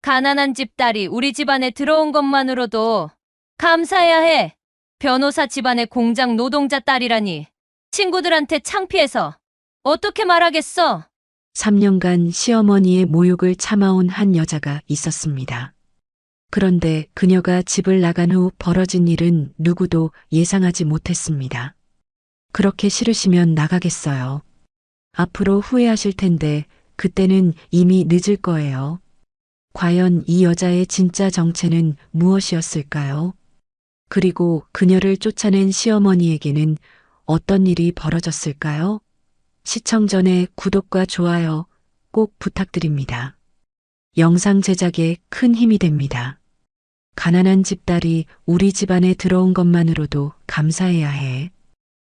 가난한 집딸이 우리 집안에 들어온 것만으로도 감사해야 해. 변호사 집안의 공장 노동자 딸이라니. 친구들한테 창피해서 어떻게 말하겠어? 3년간 시어머니의 모욕을 참아온 한 여자가 있었습니다. 그런데 그녀가 집을 나간 후 벌어진 일은 누구도 예상하지 못했습니다. 그렇게 싫으시면 나가겠어요. 앞으로 후회하실 텐데 그때는 이미 늦을 거예요. 과연 이 여자의 진짜 정체는 무엇이었을까요? 그리고 그녀를 쫓아낸 시어머니에게는 어떤 일이 벌어졌을까요? 시청 전에 구독과 좋아요 꼭 부탁드립니다. 영상 제작에 큰 힘이 됩니다. 가난한 집딸이 우리 집안에 들어온 것만으로도 감사해야 해.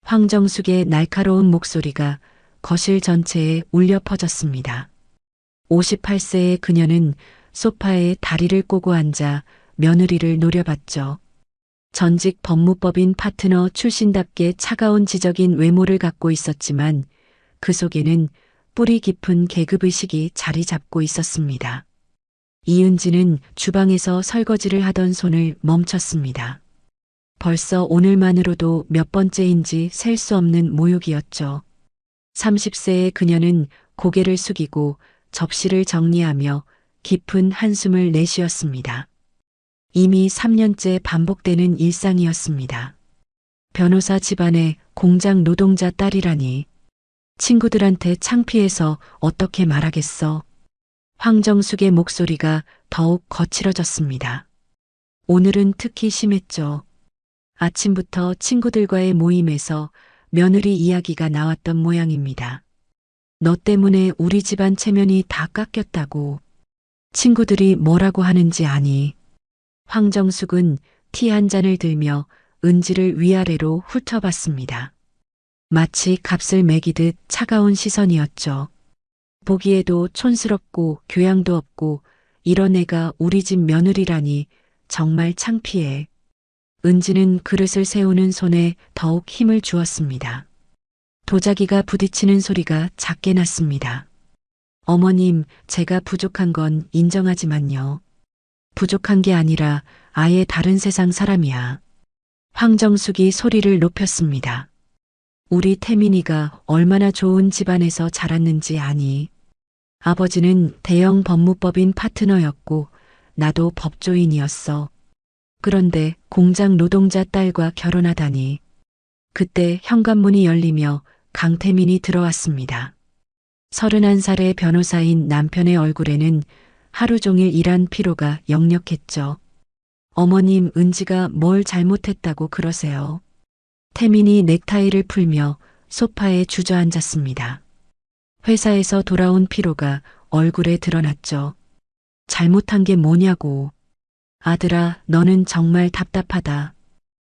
황정숙의 날카로운 목소리가 거실 전체에 울려 퍼졌습니다. 58세의 그녀는 소파에 다리를 꼬고 앉아 며느리를 노려봤죠. 전직 법무법인 파트너 출신답게 차가운 지적인 외모를 갖고 있었지만 그 속에는 뿌리 깊은 계급의식이 자리 잡고 있었습니다. 이은지는 주방에서 설거지를 하던 손을 멈췄습니다. 벌써 오늘만으로도 몇 번째인지 셀 수 없는 모욕이었죠. 30세의 그녀는 고개를 숙이고 접시를 정리하며 깊은 한숨을 내쉬었습니다. 이미 3년째 반복되는 일상이었습니다. 변호사 집안의 공장 노동자 딸이라니. 친구들한테 창피해서 어떻게 말하겠어. 황정숙의 목소리가 더욱 거칠어졌습니다. 오늘은 특히 심했죠. 아침부터 친구들과의 모임에서 며느리 이야기가 나왔던 모양입니다. 너 때문에 우리 집안 체면이 다 깎였다고. 친구들이 뭐라고 하는지 아니. 황정숙은 티 한 잔을 들며 은지를 위아래로 훑어봤습니다. 마치 값을 매기듯 차가운 시선이었죠. 보기에도 촌스럽고 교양도 없고 이런 애가 우리 집 며느리라니 정말 창피해. 은지는 그릇을 세우는 손에 더욱 힘을 주었습니다. 도자기가 부딪히는 소리가 작게 났습니다. 어머님, 제가 부족한 건 인정하지만요. 부족한 게 아니라 아예 다른 세상 사람이야. 황정숙이 소리를 높였습니다. 우리 태민이가 얼마나 좋은 집안에서 자랐는지 아니. 아버지는 대형 법무법인 파트너였고 나도 법조인이었어. 그런데 공장 노동자 딸과 결혼하다니. 그때 현관문이 열리며 강태민이 들어왔습니다. 31살의 변호사인 남편의 얼굴에는 하루 종일 일한 피로가 역력했죠. 어머님, 은지가 뭘 잘못했다고 그러세요? 태민이 넥타이를 풀며 소파에 주저앉았습니다. 회사에서 돌아온 피로가 얼굴에 드러났죠. 잘못한 게 뭐냐고. 아들아, 너는 정말 답답하다.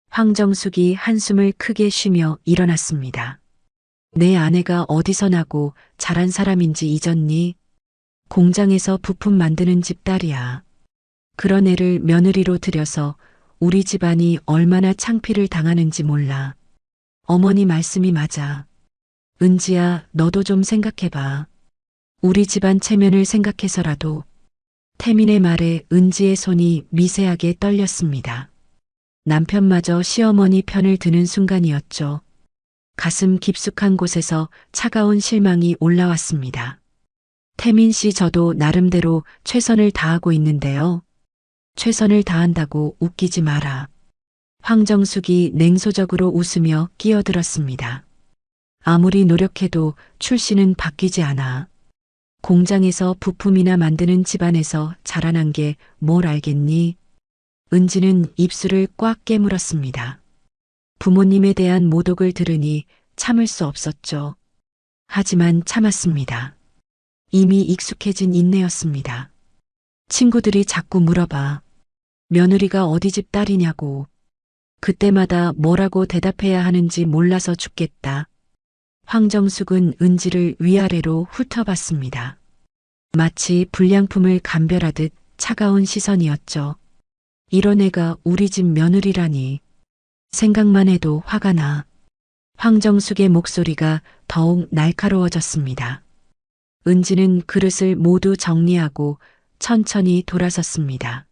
황정숙이 한숨을 크게 쉬며 일어났습니다. 내 아내가 어디서 나고 자란 사람인지 잊었니? 공장에서 부품 만드는 집 딸이야. 그런 애를 며느리로 들여서 우리 집안이 얼마나 창피를 당하는지 몰라. 어머니 말씀이 맞아. 은지야, 너도 좀 생각해봐. 우리 집안 체면을 생각해서라도. 태민의 말에 은지의 손이 미세하게 떨렸습니다. 남편마저 시어머니 편을 드는 순간이었죠. 가슴 깊숙한 곳에서 차가운 실망이 올라왔습니다. 태민 씨, 저도 나름대로 최선을 다하고 있는데요. 최선을 다한다고 웃기지 마라. 황정숙이 냉소적으로 웃으며 끼어들었습니다. 아무리 노력해도 출신은 바뀌지 않아. 공장에서 부품이나 만드는 집안에서 자라난 게 뭘 알겠니? 은지는 입술을 꽉 깨물었습니다. 부모님에 대한 모독을 들으니 참을 수 없었죠. 하지만 참았습니다. 이미 익숙해진 인내였습니다. 친구들이 자꾸 물어봐. 며느리가 어디 집 딸이냐고. 그때마다 뭐라고 대답해야 하는지 몰라서 죽겠다. 황정숙은 은지를 위아래로 훑어봤습니다. 마치 불량품을 감별하듯 차가운 시선이었죠. 이런 애가 우리 집 며느리라니. 생각만 해도 화가 나. 황정숙의 목소리가 더욱 날카로워졌습니다. 은지는 그릇을 모두 정리하고 천천히 돌아섰습니다.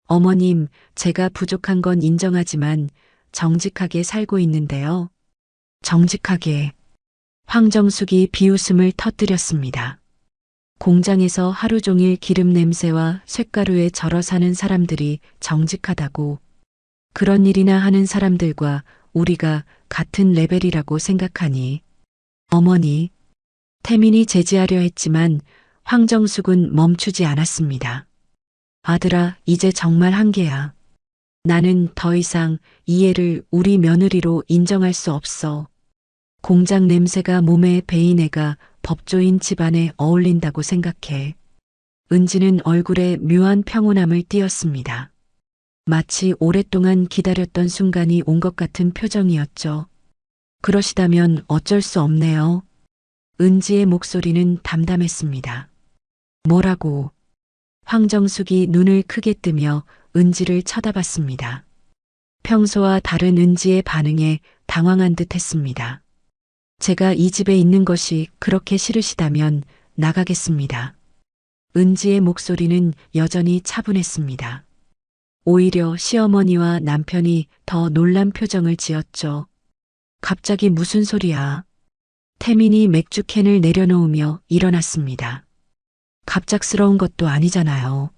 어머님, 제가 부족한 건 인정하지만 정직하게 살고 있는데요. 정직하게. 황정숙이 비웃음을 터뜨렸습니다. 공장에서 하루 종일 기름 냄새와 쇳가루에 절어 사는 사람들이 정직하다고. 그런 일이나 하는 사람들과 우리가 같은 레벨이라고 생각하니. 어머니. 태민이 제지하려 했지만 황정숙은 멈추지 않았습니다. 아들아, 이제 정말 한계야. 나는 더 이상 이 애를 우리 며느리로 인정할 수 없어. 공장 냄새가 몸에 배인 애가 법조인 집안에 어울린다고 생각해. 은지는 얼굴에 묘한 평온함을 띄었습니다. 마치 오랫동안 기다렸던 순간이 온 것 같은 표정이었죠. 그러시다면 어쩔 수 없네요. 은지의 목소리는 담담했습니다. 뭐라고? 황정숙이 눈을 크게 뜨며 은지를 쳐다봤습니다. 평소와 다른 은지의 반응에 당황한 듯 했습니다. 제가 이 집에 있는 것이 그렇게 싫으시다면 나가겠습니다. 은지의 목소리는 여전히 차분했습니다. 오히려 시어머니와 남편이 더 놀란 표정을 지었죠. 갑자기 무슨 소리야? 태민이 맥주캔을 내려놓으며 일어났습니다. 갑작스러운 것도 아니잖아요.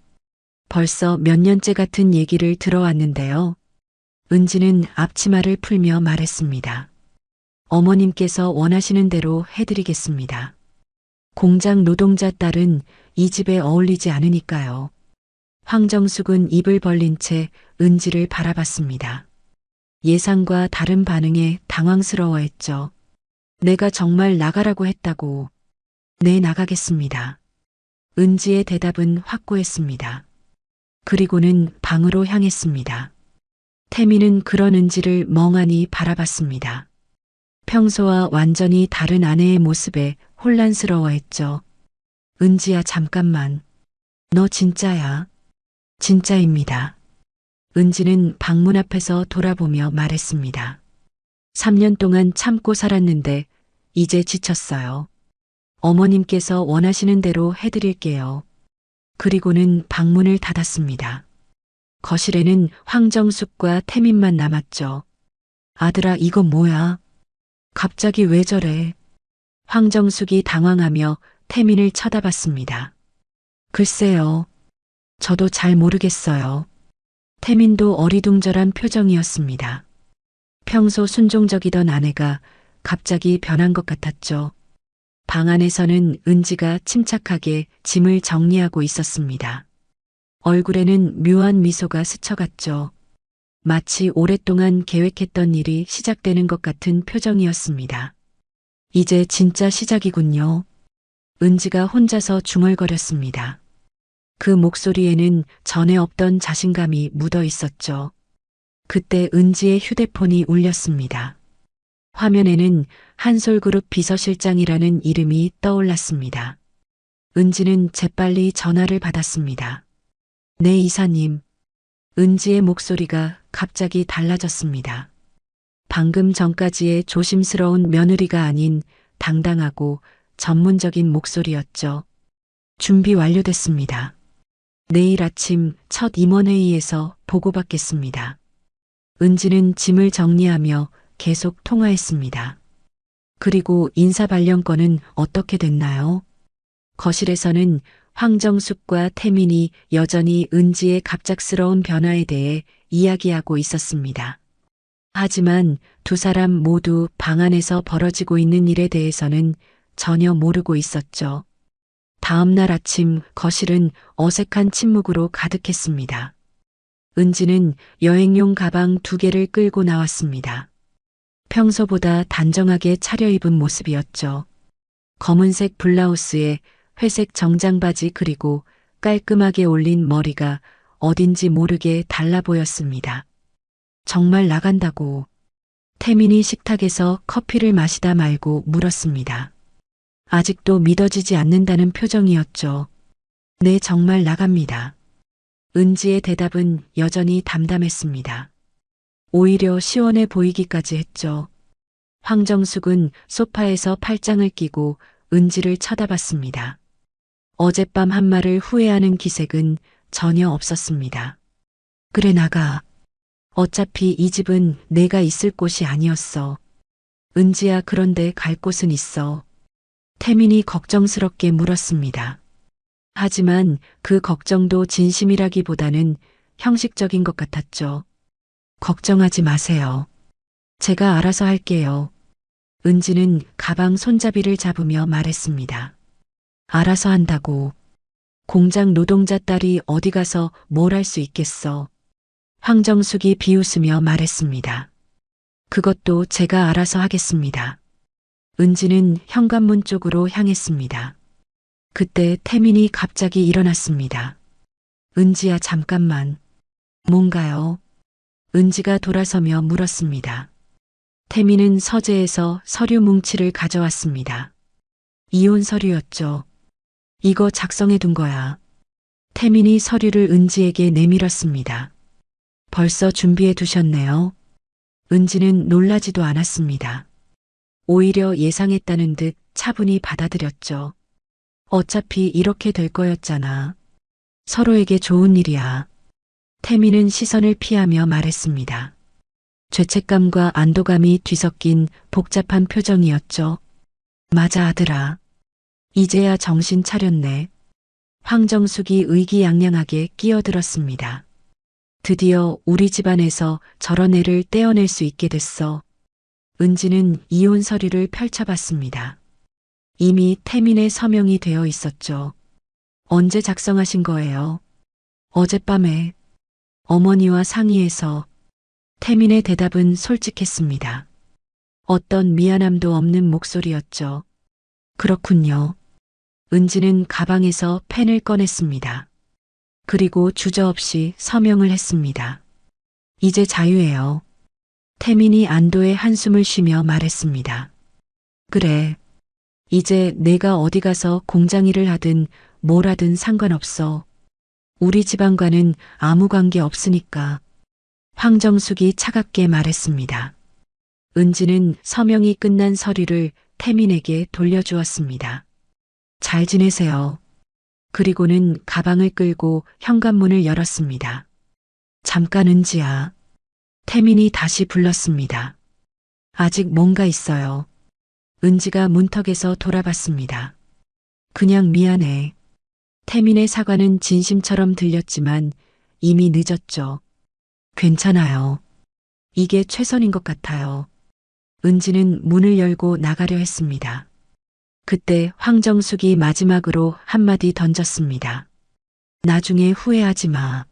벌써 몇 년째 같은 얘기를 들어왔는데요. 은지는 앞치마를 풀며 말했습니다. 어머님께서 원하시는 대로 해드리겠습니다. 공장 노동자 딸은 이 집에 어울리지 않으니까요. 황정숙은 입을 벌린 채 은지를 바라봤습니다. 예상과 다른 반응에 당황스러워했죠. 내가 정말 나가라고 했다고. 네, 나가겠습니다. 은지의 대답은 확고했습니다. 그리고는 방으로 향했습니다. 태미는 그런 은지를 멍하니 바라봤습니다. 평소와 완전히 다른 아내의 모습에 혼란스러워했죠. 은지야, 잠깐만. 너 진짜야? 진짜입니다. 은지는 방문 앞에서 돌아보며 말했습니다. 3년 동안 참고 살았는데 이제 지쳤어요. 어머님께서 원하시는 대로 해드릴게요. 그리고는 방문을 닫았습니다. 거실에는 황정숙과 태민만 남았죠. 아들아, 이건 뭐야? 갑자기 왜 저래? 황정숙이 당황하며 태민을 쳐다봤습니다. 글쎄요. 저도 잘 모르겠어요. 태민도 어리둥절한 표정이었습니다. 평소 순종적이던 아내가 갑자기 변한 것 같았죠. 방 안에서는 은지가 침착하게 짐을 정리하고 있었습니다. 얼굴에는 묘한 미소가 스쳐갔죠. 마치 오랫동안 계획했던 일이 시작되는 것 같은 표정이었습니다. 이제 진짜 시작이군요. 은지가 혼자서 중얼거렸습니다. 그 목소리에는 전에 없던 자신감이 묻어 있었죠. 그때 은지의 휴대폰이 울렸습니다. 화면에는 한솔그룹 비서실장이라는 이름이 떠올랐습니다. 은지는 재빨리 전화를 받았습니다. 네, 이사님. 은지의 목소리가 갑자기 달라졌습니다. 방금 전까지의 조심스러운 며느리가 아닌 당당하고 전문적인 목소리였죠. 준비 완료됐습니다. 내일 아침 첫 임원회의에서 보고받겠습니다. 은지는 짐을 정리하며 계속 통화했습니다. 그리고 인사발령권은 어떻게 됐나요? 거실에서는 황정숙과 태민이 여전히 은지의 갑작스러운 변화에 대해 이야기하고 있었습니다. 하지만 두 사람 모두 방 안에서 벌어지고 있는 일에 대해서는 전혀 모르고 있었죠. 다음 날 아침 거실은 어색한 침묵으로 가득했습니다. 은지는 여행용 가방 2개를 끌고 나왔습니다. 평소보다 단정하게 차려입은 모습이었죠. 검은색 블라우스에 회색 정장 바지 그리고 깔끔하게 올린 머리가 어딘지 모르게 달라 보였습니다. 정말 나간다고. 태민이 식탁에서 커피를 마시다 말고 물었습니다. 아직도 믿어지지 않는다는 표정이었죠. 네, 정말 나갑니다. 은지의 대답은 여전히 담담했습니다. 오히려 시원해 보이기까지 했죠. 황정숙은 소파에서 팔짱을 끼고 은지를 쳐다봤습니다. 어젯밤 한 말을 후회하는 기색은 전혀 없었습니다. 그래 나가. 어차피 이 집은 내가 있을 곳이 아니었어. 은지야 그런데 갈 곳은 있어. 태민이 걱정스럽게 물었습니다. 하지만 그 걱정도 진심이라기보다는 형식적인 것 같았죠. 걱정하지 마세요. 제가 알아서 할게요. 은지는 가방 손잡이를 잡으며 말했습니다. 알아서 한다고. 공장 노동자 딸이 어디 가서 뭘 할 수 있겠어. 황정숙이 비웃으며 말했습니다. 그것도 제가 알아서 하겠습니다. 은지는 현관문 쪽으로 향했습니다. 그때 태민이 갑자기 일어났습니다. 은지야 잠깐만. 뭔가요? 은지가 돌아서며 물었습니다. 태민은 서재에서 서류 뭉치를 가져왔습니다. 이혼 서류였죠. 이거 작성해 둔 거야. 태민이 서류를 은지에게 내밀었습니다. 벌써 준비해 두셨네요. 은지는 놀라지도 않았습니다. 오히려 예상했다는 듯 차분히 받아들였죠. 어차피 이렇게 될 거였잖아. 서로에게 좋은 일이야. 태민은 시선을 피하며 말했습니다. 죄책감과 안도감이 뒤섞인 복잡한 표정이었죠. 맞아 아들아. 이제야 정신 차렸네. 황정숙이 의기양양하게 끼어들었습니다. 드디어 우리 집안에서 저런 애를 떼어낼 수 있게 됐어. 은지는 이혼 서류를 펼쳐봤습니다. 이미 태민의 서명이 되어 있었죠. 언제 작성하신 거예요? 어젯밤에 어머니와 상의해서. 태민의 대답은 솔직했습니다. 어떤 미안함도 없는 목소리였죠. 그렇군요. 은지는 가방에서 펜을 꺼냈습니다. 그리고 주저없이 서명을 했습니다. 이제 자유예요. 태민이 안도의 한숨을 쉬며 말했습니다. 그래. 이제 내가 어디 가서 공장 일을 하든 뭘 하든 상관없어. 우리 집안과는 아무 관계 없으니까. 황정숙이 차갑게 말했습니다. 은지는 서명이 끝난 서류를 태민에게 돌려주었습니다. 잘 지내세요. 그리고는 가방을 끌고 현관문을 열었습니다. 잠깐 은지야. 태민이 다시 불렀습니다. 아직 뭔가 있어요. 은지가 문턱에서 돌아봤습니다. 그냥 미안해. 태민의 사과는 진심처럼 들렸지만 이미 늦었죠. 괜찮아요. 이게 최선인 것 같아요. 은지는 문을 열고 나가려 했습니다. 그때 황정숙이 마지막으로 한마디 던졌습니다. 나중에 후회하지 마.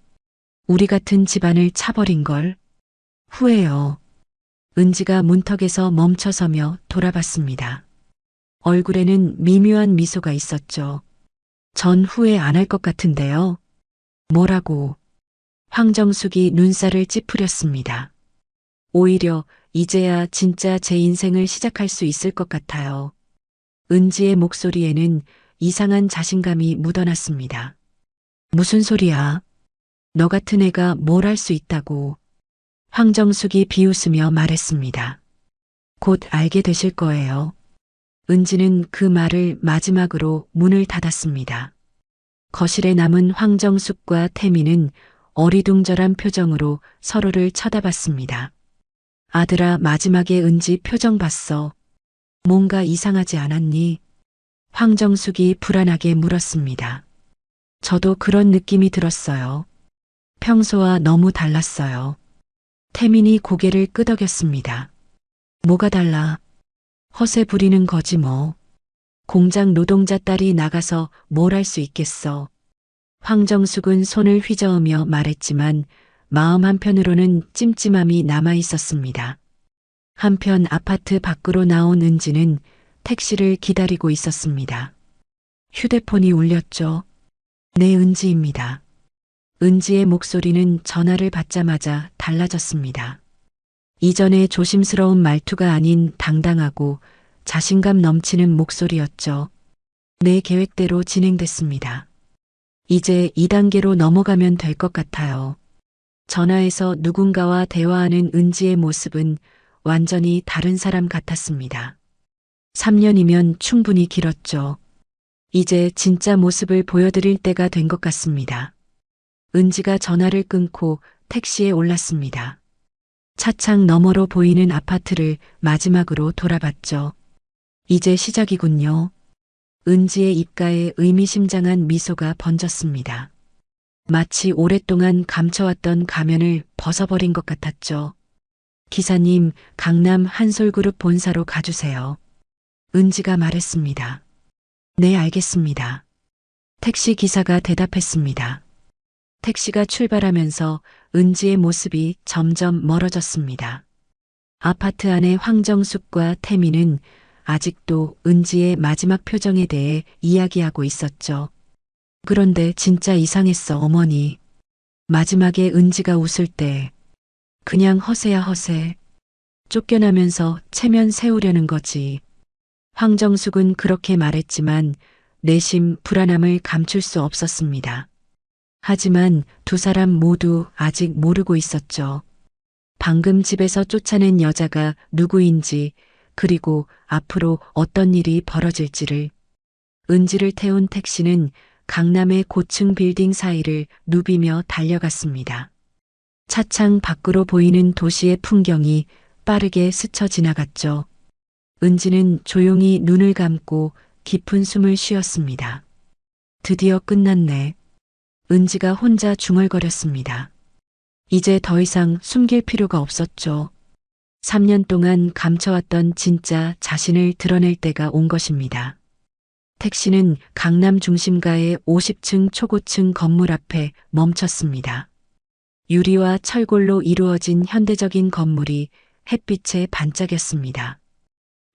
우리 같은 집안을 차버린 걸. 후회요. 은지가 문턱에서 멈춰서며 돌아봤습니다. 얼굴에는 미묘한 미소가 있었죠. 전 후회 안 할 것 같은데요. 뭐라고? 황정숙이 눈살을 찌푸렸습니다. 오히려 이제야 진짜 제 인생을 시작할 수 있을 것 같아요. 은지의 목소리에는 이상한 자신감이 묻어났습니다. 무슨 소리야? 너 같은 애가 뭘 할 수 있다고. 황정숙이 비웃으며 말했습니다. 곧 알게 되실 거예요. 은지는 그 말을 마지막으로 문을 닫았습니다. 거실에 남은 황정숙과 태민은 어리둥절한 표정으로 서로를 쳐다봤습니다. 아들아, 마지막에 은지 표정 봤어. 뭔가 이상하지 않았니? 황정숙이 불안하게 물었습니다. 저도 그런 느낌이 들었어요. 평소와 너무 달랐어요. 태민이 고개를 끄덕였습니다. 뭐가 달라? 허세 부리는 거지 뭐. 공장 노동자 딸이 나가서 뭘 할 수 있겠어. 황정숙은 손을 휘저으며 말했지만 마음 한편으로는 찜찜함이 남아 있었습니다. 한편 아파트 밖으로 나온 은지는 택시를 기다리고 있었습니다. 휴대폰이 울렸죠. 네, 은지입니다. 은지의 목소리는 전화를 받자마자 달라졌습니다. 이전의 조심스러운 말투가 아닌 당당하고 자신감 넘치는 목소리였죠. 내 계획대로 진행됐습니다. 이제 2단계로 넘어가면 될 것 같아요. 전화에서 누군가와 대화하는 은지의 모습은 완전히 다른 사람 같았습니다. 3년이면 충분히 길었죠. 이제 진짜 모습을 보여드릴 때가 된 것 같습니다. 은지가 전화를 끊고 택시에 올랐습니다. 차창 너머로 보이는 아파트를 마지막으로 돌아봤죠. 이제 시작이군요. 은지의 입가에 의미심장한 미소가 번졌습니다. 마치 오랫동안 감춰왔던 가면을 벗어버린 것 같았죠. 기사님, 강남 한솔그룹 본사로 가주세요. 은지가 말했습니다. 네, 알겠습니다. 택시 기사가 대답했습니다. 택시가 출발하면서 은지의 모습이 점점 멀어졌습니다. 아파트 안의 황정숙과 태민은 아직도 은지의 마지막 표정에 대해 이야기하고 있었죠. 그런데 진짜 이상했어, 어머니. 마지막에 은지가 웃을 때 그냥 허세야 허세. 쫓겨나면서 체면 세우려는 거지. 황정숙은 그렇게 말했지만 내심 불안함을 감출 수 없었습니다. 하지만 두 사람 모두 아직 모르고 있었죠. 방금 집에서 쫓아낸 여자가 누구인지, 그리고 앞으로 어떤 일이 벌어질지를. 은지를 태운 택시는 강남의 고층 빌딩 사이를 누비며 달려갔습니다. 차창 밖으로 보이는 도시의 풍경이 빠르게 스쳐 지나갔죠. 은지는 조용히 눈을 감고 깊은 숨을 쉬었습니다. 드디어 끝났네. 은지가 혼자 중얼거렸습니다. 이제 더 이상 숨길 필요가 없었죠. 3년 동안 감춰왔던 진짜 자신을 드러낼 때가 온 것입니다. 택시는 강남 중심가의 50층 초고층 건물 앞에 멈췄습니다. 유리와 철골로 이루어진 현대적인 건물이 햇빛에 반짝였습니다.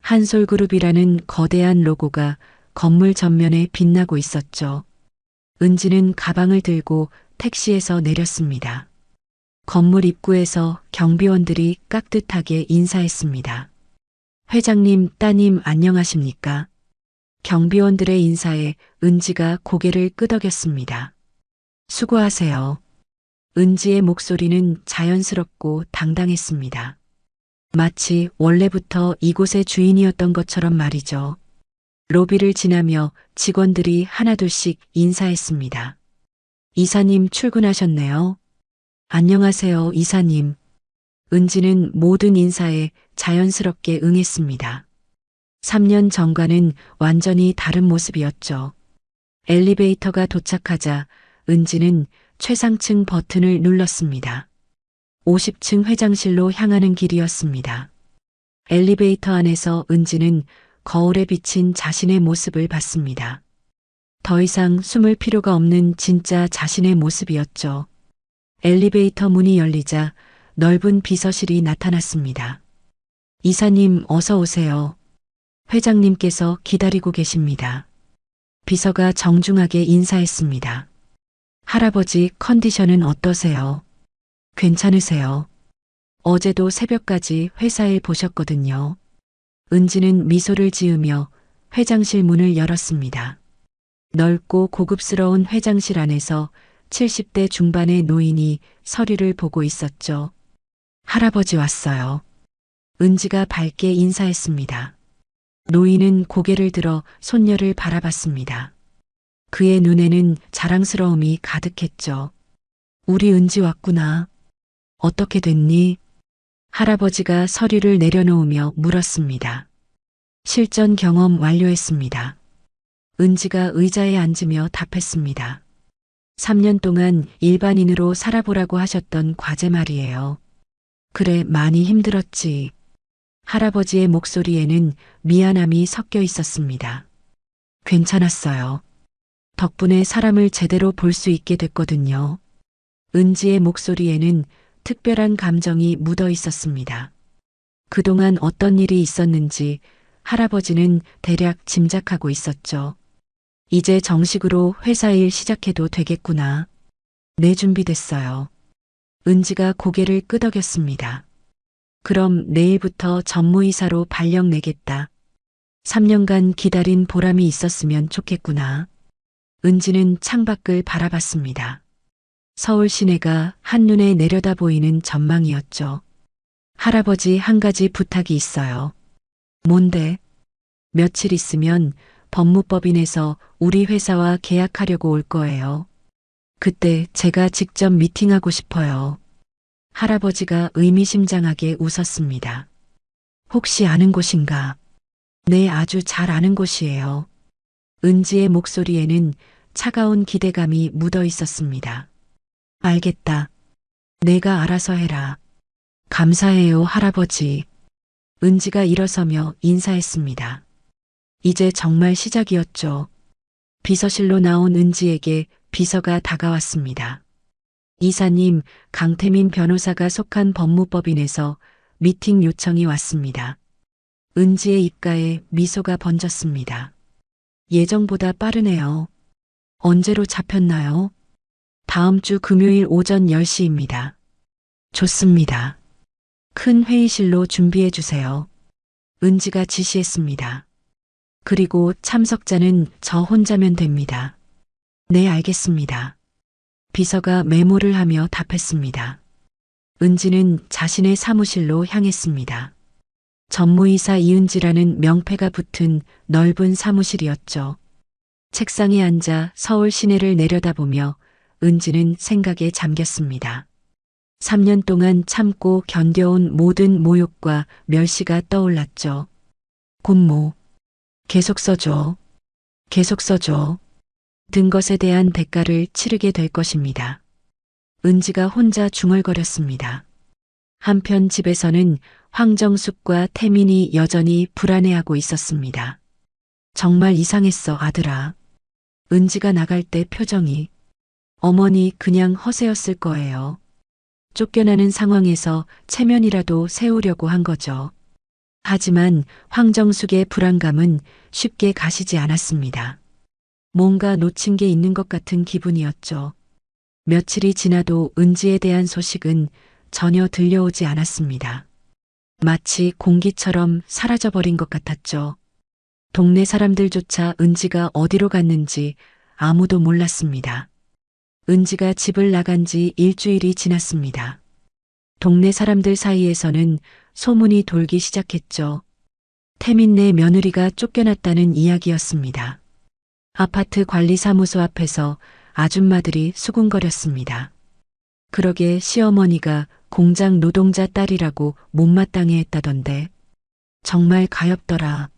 한솔그룹이라는 거대한 로고가 건물 전면에 빛나고 있었죠. 은지는 가방을 들고 택시에서 내렸습니다. 건물 입구에서 경비원들이 깍듯하게 인사했습니다. 회장님, 따님 안녕하십니까? 경비원들의 인사에 은지가 고개를 끄덕였습니다. 수고하세요. 은지의 목소리는 자연스럽고 당당했습니다. 마치 원래부터 이곳의 주인이었던 것처럼 말이죠. 로비를 지나며 직원들이 하나둘씩 인사했습니다. 이사님 출근하셨네요. 안녕하세요, 이사님. 은지는 모든 인사에 자연스럽게 응했습니다. 3년 전과는 완전히 다른 모습이었죠. 엘리베이터가 도착하자 은지는 최상층 버튼을 눌렀습니다. 50층 회장실로 향하는 길이었습니다. 엘리베이터 안에서 은지는 거울에 비친 자신의 모습을 봤습니다. 더 이상 숨을 필요가 없는 진짜 자신의 모습이었죠. 엘리베이터 문이 열리자 넓은 비서실이 나타났습니다. 이사님 어서 오세요. 회장님께서 기다리고 계십니다. 비서가 정중하게 인사했습니다. 할아버지 컨디션은 어떠세요? 괜찮으세요? 어제도 새벽까지 회사에 보셨거든요. 은지는 미소를 지으며 회장실 문을 열었습니다. 넓고 고급스러운 회장실 안에서 70대 중반의 노인이 서류를 보고 있었죠. 할아버지 왔어요. 은지가 밝게 인사했습니다. 노인은 고개를 들어 손녀를 바라봤습니다. 그의 눈에는 자랑스러움이 가득했죠. 우리 은지 왔구나. 어떻게 됐니? 할아버지가 서류를 내려놓으며 물었습니다. 실전 경험 완료했습니다. 은지가 의자에 앉으며 답했습니다. 3년 동안 일반인으로 살아보라고 하셨던 과제 말이에요. 그래, 많이 힘들었지. 할아버지의 목소리에는 미안함이 섞여 있었습니다. 괜찮았어요. 덕분에 사람을 제대로 볼 수 있게 됐거든요. 은지의 목소리에는 특별한 감정이 묻어 있었습니다. 그동안 어떤 일이 있었는지 할아버지는 대략 짐작하고 있었죠. 이제 정식으로 회사 일 시작해도 되겠구나. 네, 준비됐어요. 은지가 고개를 끄덕였습니다. 그럼 내일부터 전무이사로 발령 내겠다. 3년간 기다린 보람이 있었으면 좋겠구나. 은지는 창밖을 바라봤습니다. 서울 시내가 한눈에 내려다 보이는 전망이었죠. 할아버지 한 가지 부탁이 있어요. 뭔데? 며칠 있으면 법무법인에서 우리 회사와 계약하려고 올 거예요. 그때 제가 직접 미팅하고 싶어요. 할아버지가 의미심장하게 웃었습니다. 혹시 아는 곳인가? 네, 아주 잘 아는 곳이에요. 은지의 목소리에는 차가운 기대감이 묻어 있었습니다. 알겠다. 내가 알아서 해라. 감사해요, 할아버지. 은지가 일어서며 인사했습니다. 이제 정말 시작이었죠. 비서실로 나온 은지에게 비서가 다가왔습니다. 이사님, 강태민 변호사가 속한 법무법인에서 미팅 요청이 왔습니다. 은지의 입가에 미소가 번졌습니다. 예정보다 빠르네요. 언제로 잡혔나요? 다음 주 금요일 오전 10시입니다. 좋습니다. 큰 회의실로 준비해 주세요. 은지가 지시했습니다. 그리고 참석자는 저 혼자면 됩니다. 네, 알겠습니다. 비서가 메모를 하며 답했습니다. 은지는 자신의 사무실로 향했습니다. 전무이사 이은지라는 명패가 붙은 넓은 사무실이었죠. 책상에 앉아 서울 시내를 내려다보며 은지는 생각에 잠겼습니다. 3년 동안 참고 견뎌온 모든 모욕과 멸시가 떠올랐죠. 곤모, 계속 써줘. 계속 써줘. 든 것에 대한 대가를 치르게 될 것입니다. 은지가 혼자 중얼거렸습니다. 한편 집에서는 황정숙과 태민이 여전히 불안해하고 있었습니다. 정말 이상했어, 아들아. 은지가 나갈 때 표정이. 어머니 그냥 허세였을 거예요. 쫓겨나는 상황에서 체면이라도 세우려고 한 거죠. 하지만 황정숙의 불안감은 쉽게 가시지 않았습니다. 뭔가 놓친 게 있는 것 같은 기분이었죠. 며칠이 지나도 은지에 대한 소식은 전혀 들려오지 않았습니다. 마치 공기처럼 사라져버린 것 같았죠. 동네 사람들조차 은지가 어디로 갔는지 아무도 몰랐습니다. 은지가 집을 나간 지 일주일이 지났습니다. 동네 사람들 사이에서는 소문이 돌기 시작했죠. 태민네 며느리가 쫓겨났다는 이야기였습니다. 아파트 관리사무소 앞에서 아줌마들이 수군거렸습니다. 그러게 시어머니가 공장 노동자 딸이라고 못마땅해 했다던데. 정말 가엾더라.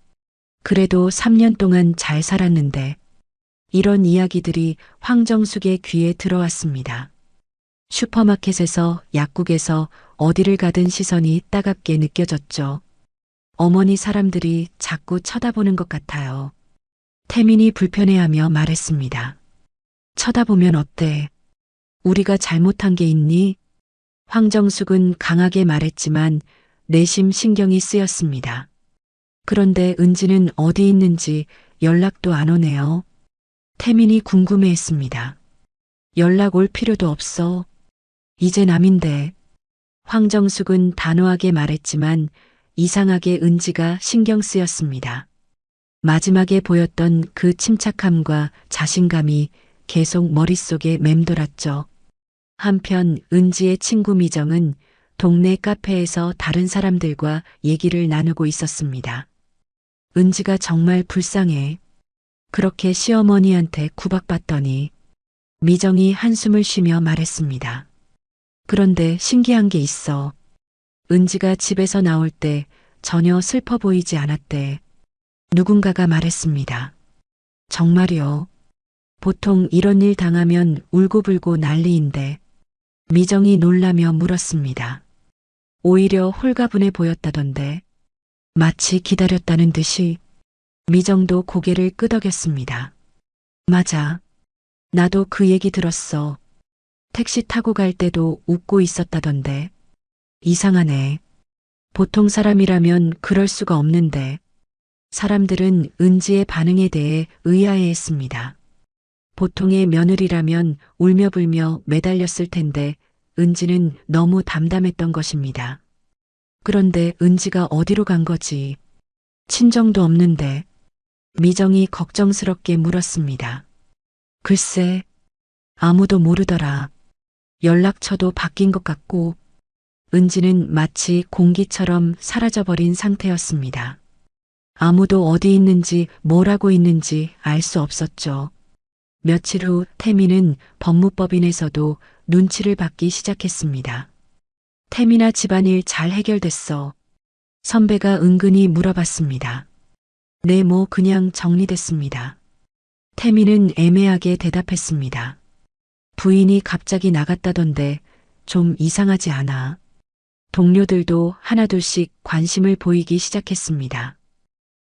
그래도 3년 동안 잘 살았는데. 이런 이야기들이 황정숙의 귀에 들어왔습니다. 슈퍼마켓에서 약국에서 어디를 가든 시선이 따갑게 느껴졌죠. 어머니 사람들이 자꾸 쳐다보는 것 같아요. 태민이 불편해하며 말했습니다. 쳐다보면 어때? 우리가 잘못한 게 있니? 황정숙은 강하게 말했지만 내심 신경이 쓰였습니다. 그런데 은지는 어디 있는지 연락도 안 오네요. 태민이 궁금해했습니다. 연락 올 필요도 없어. 이제 남인데. 황정숙은 단호하게 말했지만 이상하게 은지가 신경 쓰였습니다. 마지막에 보였던 그 침착함과 자신감이 계속 머릿속에 맴돌았죠. 한편 은지의 친구 미정은 동네 카페에서 다른 사람들과 얘기를 나누고 있었습니다. 은지가 정말 불쌍해. 그렇게 시어머니한테 구박받더니. 미정이 한숨을 쉬며 말했습니다. 그런데 신기한 게 있어. 은지가 집에서 나올 때 전혀 슬퍼 보이지 않았대. 누군가가 말했습니다. 정말요. 보통 이런 일 당하면 울고불고 난리인데. 미정이 놀라며 물었습니다. 오히려 홀가분해 보였다던데. 마치 기다렸다는 듯이. 미정도 고개를 끄덕였습니다. 맞아. 나도 그 얘기 들었어. 택시 타고 갈 때도 웃고 있었다던데. 이상하네. 보통 사람이라면 그럴 수가 없는데. 사람들은 은지의 반응에 대해 의아해했습니다. 보통의 며느리라면 울며불며 매달렸을 텐데 은지는 너무 담담했던 것입니다. 그런데 은지가 어디로 간 거지? 친정도 없는데. 미정이 걱정스럽게 물었습니다. 글쎄, 아무도 모르더라. 연락처도 바뀐 것 같고. 은지는 마치 공기처럼 사라져버린 상태였습니다. 아무도 어디 있는지 뭘 하고 있는지 알 수 없었죠. 며칠 후 태민은 법무법인에서도 눈치를 받기 시작했습니다. 태민아, 집안일 잘 해결됐어. 선배가 은근히 물어봤습니다. 네, 뭐 그냥 정리됐습니다. 태민은 애매하게 대답했습니다. 부인이 갑자기 나갔다던데 좀 이상하지 않아? 동료들도 하나둘씩 관심을 보이기 시작했습니다.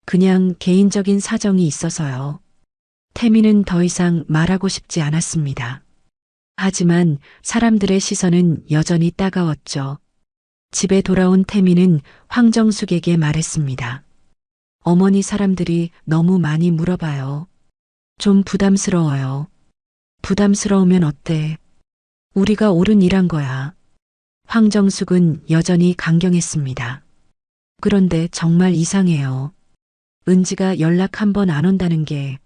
그냥 개인적인 사정이 있어서요. 태민은 더 이상 말하고 싶지 않았습니다. 하지만 사람들의 시선은 여전히 따가웠죠. 집에 돌아온 태민은 황정숙에게 말했습니다. 어머니, 사람들이 너무 많이 물어봐요. 좀 부담스러워요. 부담스러우면 어때? 우리가 옳은 일한 거야. 황정숙은 여전히 강경했습니다. 그런데 정말 이상해요. 은지가 연락 한 번 안 온다는 게.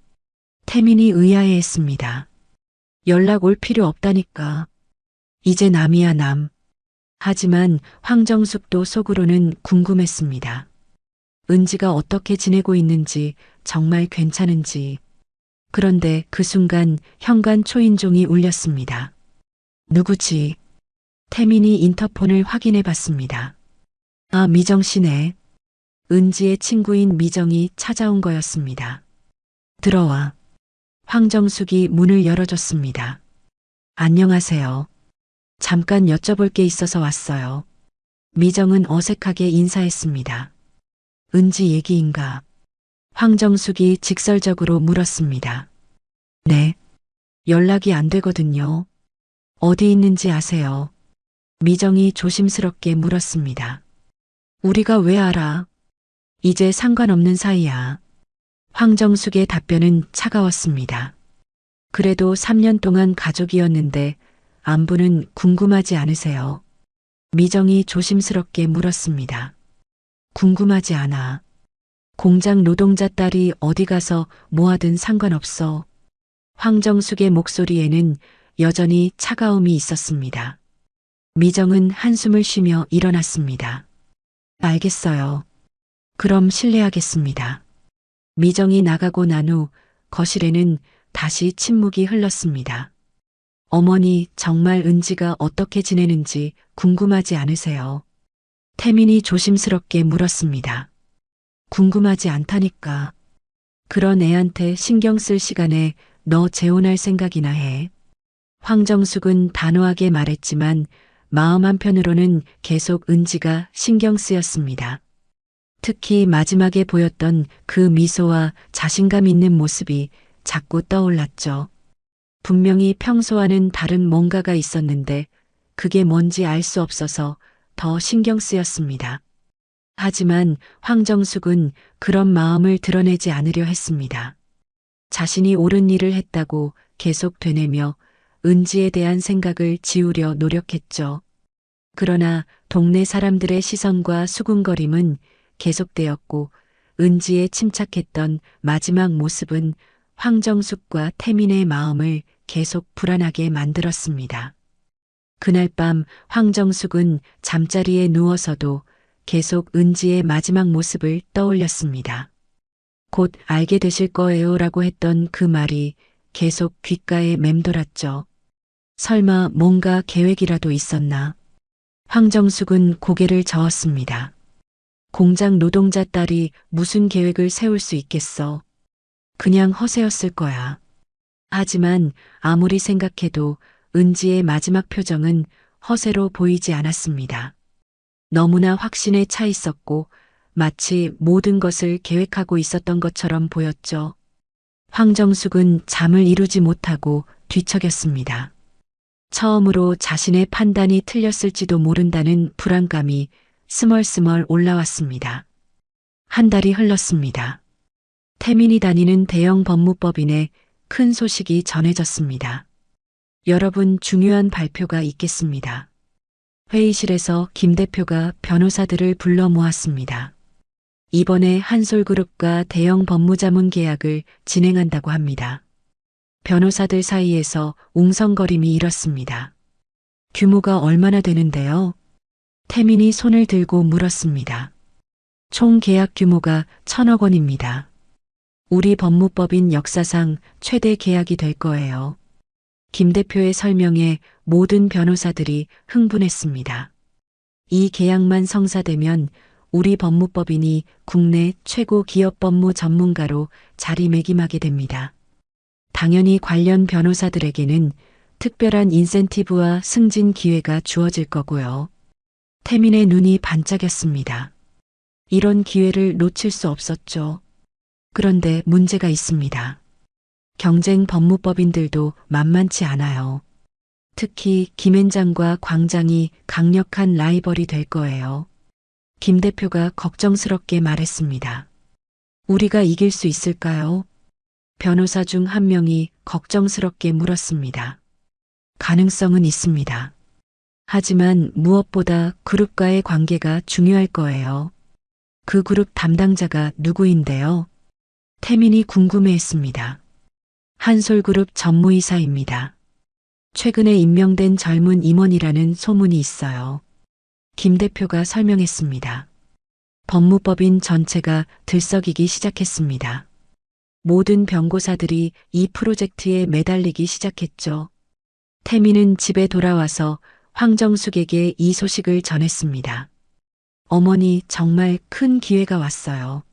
태민이 의아해했습니다. 연락 올 필요 없다니까. 이제 남이야 남. 하지만 황정숙도 속으로는 궁금했습니다. 은지가 어떻게 지내고 있는지, 정말 괜찮은지. 그런데 그 순간 현관 초인종이 울렸습니다. 누구지? 태민이 인터폰을 확인해 봤습니다. 아, 미정 씨네. 은지의 친구인 미정이 찾아온 거였습니다. 들어와. 황정숙이 문을 열어줬습니다. 안녕하세요. 잠깐 여쭤볼 게 있어서 왔어요. 미정은 어색하게 인사했습니다. 은지 얘기인가? 황정숙이 직설적으로 물었습니다. 네. 연락이 안 되거든요. 어디 있는지 아세요? 미정이 조심스럽게 물었습니다. 우리가 왜 알아? 이제 상관없는 사이야. 황정숙의 답변은 차가웠습니다. 그래도 3년 동안 가족이었는데 안부는 궁금하지 않으세요? 미정이 조심스럽게 물었습니다. 궁금하지 않아. 공장 노동자 딸이 어디 가서 뭐 하든 상관없어. 황정숙의 목소리에는 여전히 차가움이 있었습니다. 미정은 한숨을 쉬며 일어났습니다. 알겠어요. 그럼 실례하겠습니다. 미정이 나가고 난 후 거실에는 다시 침묵이 흘렀습니다. 어머니, 정말 은지가 어떻게 지내는지 궁금하지 않으세요? 태민이 조심스럽게 물었습니다. 궁금하지 않다니까. 그런 애한테 신경 쓸 시간에 너 재혼할 생각이나 해. 황정숙은 단호하게 말했지만 마음 한편으로는 계속 은지가 신경 쓰였습니다. 특히 마지막에 보였던 그 미소와 자신감 있는 모습이 자꾸 떠올랐죠. 분명히 평소와는 다른 뭔가가 있었는데 그게 뭔지 알 수 없어서 더 신경 쓰였습니다. 하지만 황정숙은 그런 마음을 드러내지 않으려 했습니다. 자신이 옳은 일을 했다고 계속 되뇌며 은지에 대한 생각을 지우려 노력했죠. 그러나 동네 사람들의 시선과 수군거림은 계속되었고 은지에 침착했던 마지막 모습은 황정숙과 태민의 마음을 계속 불안하게 만들었습니다. 그날 밤 황정숙은 잠자리에 누워서도 계속 은지의 마지막 모습을 떠올렸습니다. 곧 알게 되실 거예요 라고 했던 그 말이 계속 귓가에 맴돌았죠. 설마 뭔가 계획이라도 있었나? 황정숙은 고개를 저었습니다. 공장 노동자 딸이 무슨 계획을 세울 수 있겠어. 그냥 허세였을 거야. 하지만 아무리 생각해도 은지의 마지막 표정은 허세로 보이지 않았습니다. 너무나 확신에 차 있었고 마치 모든 것을 계획하고 있었던 것처럼 보였죠. 황정숙은 잠을 이루지 못하고 뒤척였습니다. 처음으로 자신의 판단이 틀렸을지도 모른다는 불안감이 스멀스멀 올라왔습니다. 한 달이 흘렀습니다. 태민이 다니는 대형 법무법인에 큰 소식이 전해졌습니다. 여러분, 중요한 발표가 있겠습니다. 회의실에서 김 대표가 변호사들을 불러 모았습니다. 이번에 한솔그룹과 대형 법무자문 계약을 진행한다고 합니다. 변호사들 사이에서 웅성거림이 일었습니다. 규모가 얼마나 되는데요? 태민이 손을 들고 물었습니다. 총 계약 규모가 1,000억 원입니다. 우리 법무법인 역사상 최대 계약이 될 거예요. 김 대표의 설명에 모든 변호사들이 흥분했습니다. 이 계약만 성사되면 우리 법무법인이 국내 최고 기업 법무 전문가로 자리매김하게 됩니다. 당연히 관련 변호사들에게는 특별한 인센티브와 승진 기회가 주어질 거고요. 태민의 눈이 반짝였습니다. 이런 기회를 놓칠 수 없었죠. 그런데 문제가 있습니다. 경쟁 법무법인들도 만만치 않아요. 특히 김앤장과 광장이 강력한 라이벌이 될 거예요. 김 대표가 걱정스럽게 말했습니다. 우리가 이길 수 있을까요? 변호사 중 한 명이 걱정스럽게 물었습니다. 가능성은 있습니다. 하지만 무엇보다 그룹과의 관계가 중요할 거예요. 그 그룹 담당자가 누구인데요? 태민이 궁금해했습니다. 한솔그룹 전무이사입니다. 최근에 임명된 젊은 임원이라는 소문이 있어요. 김 대표가 설명했습니다. 법무법인 전체가 들썩이기 시작했습니다. 모든 변고사들이 이 프로젝트에 매달리기 시작했죠. 태민은 집에 돌아와서 황정숙에게 이 소식을 전했습니다. 어머니, 정말 큰 기회가 왔어요.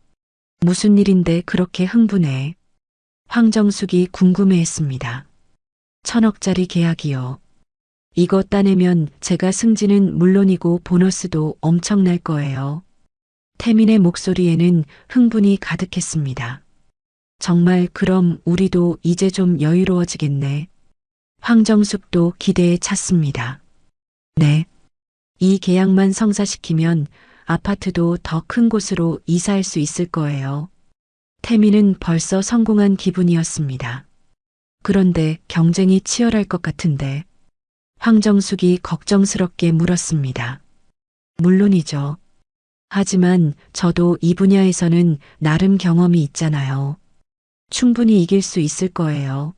무슨 일인데 그렇게 흥분해? 황정숙이 궁금해했습니다. 1,000억짜리 계약이요. 이거 따내면 제가 승진은 물론이고 보너스도 엄청날 거예요. 태민의 목소리에는 흥분이 가득했습니다. 정말 그럼 우리도 이제 좀 여유로워지겠네. 황정숙도 기대에 찼습니다. 네. 이 계약만 성사시키면 아파트도 더 큰 곳으로 이사할 수 있을 거예요. 태민은 벌써 성공한 기분이었습니다. 그런데 경쟁이 치열할 것 같은데. 황정숙이 걱정스럽게 물었습니다. 물론이죠. 하지만 저도 이 분야에서는 나름 경험이 있잖아요. 충분히 이길 수 있을 거예요.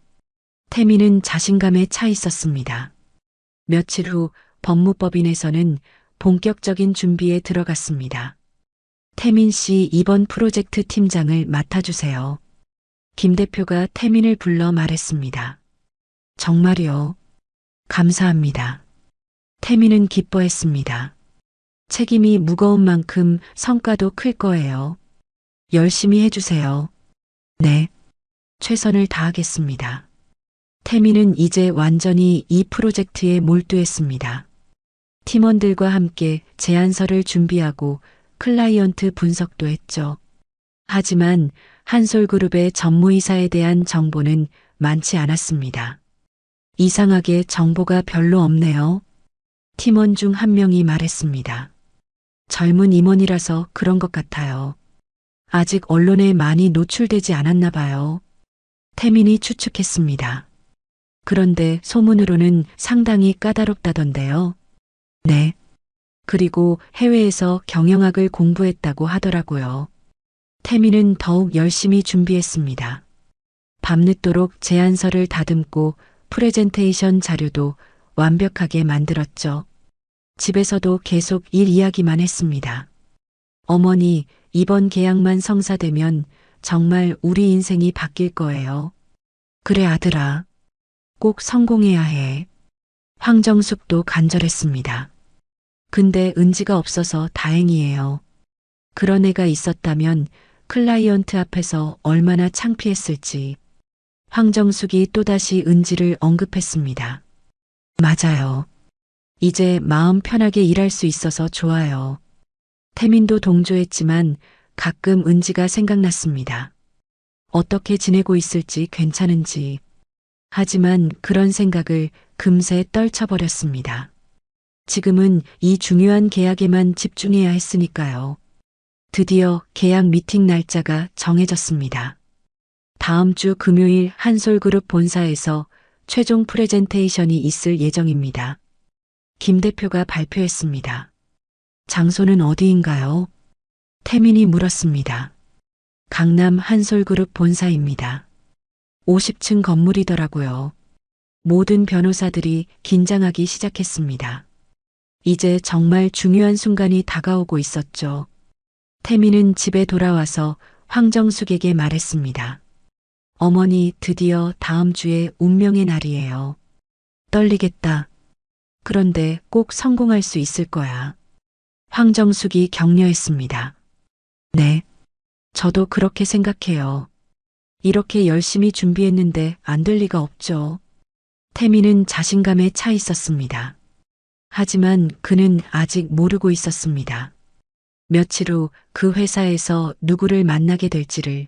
태민은 자신감에 차 있었습니다. 며칠 후 법무법인에서는 본격적인 준비에 들어갔습니다. 태민 씨, 이번 프로젝트 팀장을 맡아주세요. 김 대표가 태민을 불러 말했습니다. 정말요? 감사합니다. 태민은 기뻐했습니다. 책임이 무거운 만큼 성과도 클 거예요. 열심히 해주세요. 네. 최선을 다하겠습니다. 태민은 이제 완전히 이 프로젝트에 몰두했습니다. 팀원들과 함께 제안서를 준비하고 클라이언트 분석도 했죠. 하지만 한솔그룹의 전무이사에 대한 정보는 많지 않았습니다. 이상하게 정보가 별로 없네요. 팀원 중 한 명이 말했습니다. 젊은 임원이라서 그런 것 같아요. 아직 언론에 많이 노출되지 않았나 봐요. 태민이 추측했습니다. 그런데 소문으로는 상당히 까다롭다던데요. 네. 그리고 해외에서 경영학을 공부했다고 하더라고요. 태민은 더욱 열심히 준비했습니다. 밤늦도록 제안서를 다듬고 프레젠테이션 자료도 완벽하게 만들었죠. 집에서도 계속 일 이야기만 했습니다. 어머니, 이번 계약만 성사되면 정말 우리 인생이 바뀔 거예요. 그래 아들아. 꼭 성공해야 해. 황정숙도 간절했습니다. 근데 은지가 없어서 다행이에요. 그런 애가 있었다면 클라이언트 앞에서 얼마나 창피했을지. 황정숙이 또다시 은지를 언급했습니다. 맞아요. 이제 마음 편하게 일할 수 있어서 좋아요. 태민도 동조했지만 가끔 은지가 생각났습니다. 어떻게 지내고 있을지 괜찮은지. 하지만 그런 생각을 금세 떨쳐버렸습니다. 지금은 이 중요한 계약에만 집중해야 했으니까요. 드디어 계약 미팅 날짜가 정해졌습니다. 다음 주 금요일 한솔그룹 본사에서 최종 프레젠테이션이 있을 예정입니다. 김 대표가 발표했습니다. 장소는 어디인가요? 태민이 물었습니다. 강남 한솔그룹 본사입니다. 50층 건물이더라고요. 모든 변호사들이 긴장하기 시작했습니다. 이제 정말 중요한 순간이 다가오고 있었죠. 태민은 집에 돌아와서 황정숙에게 말했습니다. 어머니, 드디어 다음 주에 운명의 날이에요. 떨리겠다. 그런데 꼭 성공할 수 있을 거야. 황정숙이 격려했습니다. 네. 저도 그렇게 생각해요. 이렇게 열심히 준비했는데 안 될 리가 없죠. 태민은 자신감에 차 있었습니다. 하지만 그는 아직 모르고 있었습니다. 며칠 후 그 회사에서 누구를 만나게 될지를.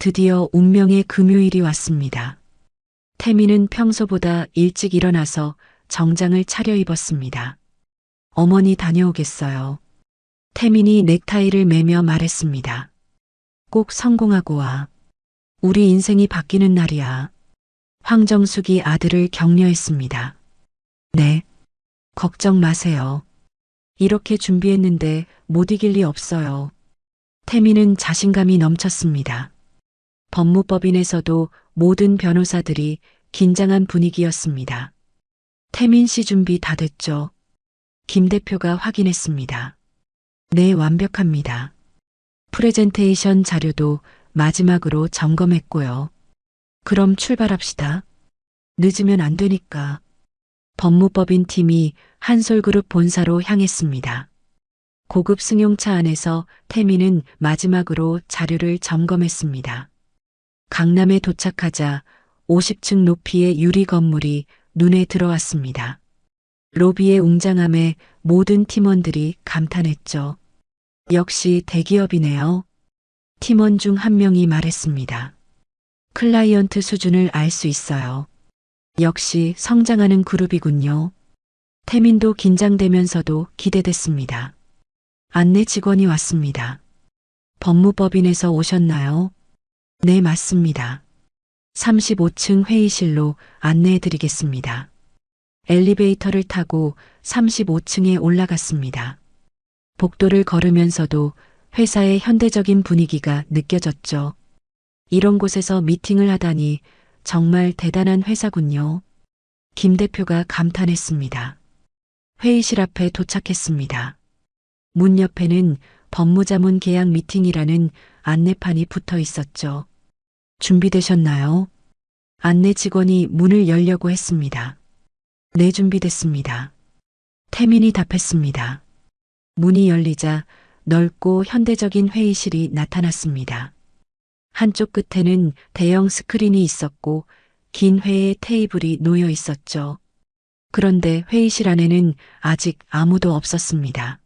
드디어 운명의 금요일이 왔습니다. 태민은 평소보다 일찍 일어나서 정장을 차려입었습니다. 어머니 다녀오겠어요. 태민이 넥타이를 매며 말했습니다. 꼭 성공하고 와. 우리 인생이 바뀌는 날이야. 황정숙이 아들을 격려했습니다. 네. 걱정 마세요. 이렇게 준비했는데 못 이길 리 없어요. 태민은 자신감이 넘쳤습니다. 법무법인에서도 모든 변호사들이 긴장한 분위기였습니다. 태민 씨 준비 다 됐죠? 김 대표가 확인했습니다. 네, 완벽합니다. 프레젠테이션 자료도 마지막으로 점검했고요. 그럼 출발합시다. 늦으면 안 되니까. 법무법인 팀이 한솔그룹 본사로 향했습니다. 고급 승용차 안에서 태민은 마지막으로 자료를 점검했습니다. 강남에 도착하자 50층 높이의 유리 건물이 눈에 들어왔습니다. 로비의 웅장함에 모든 팀원들이 감탄했죠. 역시 대기업이네요. 팀원 중 한 명이 말했습니다. 클라이언트 수준을 알 수 있어요. 역시 성장하는 그룹이군요. 태민도 긴장되면서도 기대됐습니다. 안내 직원이 왔습니다. 법무법인에서 오셨나요? 네, 맞습니다. 35층 회의실로 안내해 드리겠습니다. 엘리베이터를 타고 35층에 올라갔습니다. 복도를 걸으면서도 회사의 현대적인 분위기가 느껴졌죠. 이런 곳에서 미팅을 하다니 정말 대단한 회사군요. 김 대표가 감탄했습니다. 회의실 앞에 도착했습니다. 문 옆에는 법무자문 계약 미팅이라는 안내판이 붙어 있었죠. 준비되셨나요? 안내 직원이 문을 열려고 했습니다. 네, 준비됐습니다. 태민이 답했습니다. 문이 열리자 넓고 현대적인 회의실이 나타났습니다. 한쪽 끝에는 대형 스크린이 있었고 긴 회의 테이블이 놓여 있었죠. 그런데 회의실 안에는 아직 아무도 없었습니다.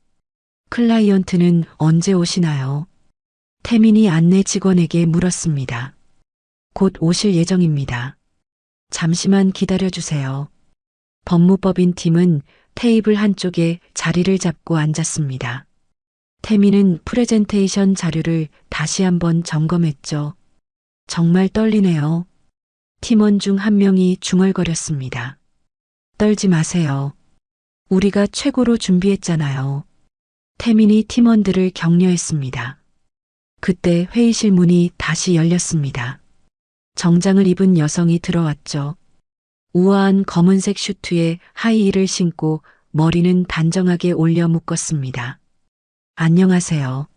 클라이언트는 언제 오시나요? 태민이 안내 직원에게 물었습니다. 곧 오실 예정입니다. 잠시만 기다려주세요. 법무법인 팀은 테이블 한쪽에 자리를 잡고 앉았습니다. 태민은 프레젠테이션 자료를 다시 한번 점검했죠. 정말 떨리네요. 팀원 중 한 명이 중얼거렸습니다. 떨지 마세요. 우리가 최고로 준비했잖아요. 태민이 팀원들을 격려했습니다. 그때 회의실 문이 다시 열렸습니다. 정장을 입은 여성이 들어왔죠. 우아한 검은색 슈트에 하이힐을 신고 머리는 단정하게 올려 묶었습니다. 안녕하세요.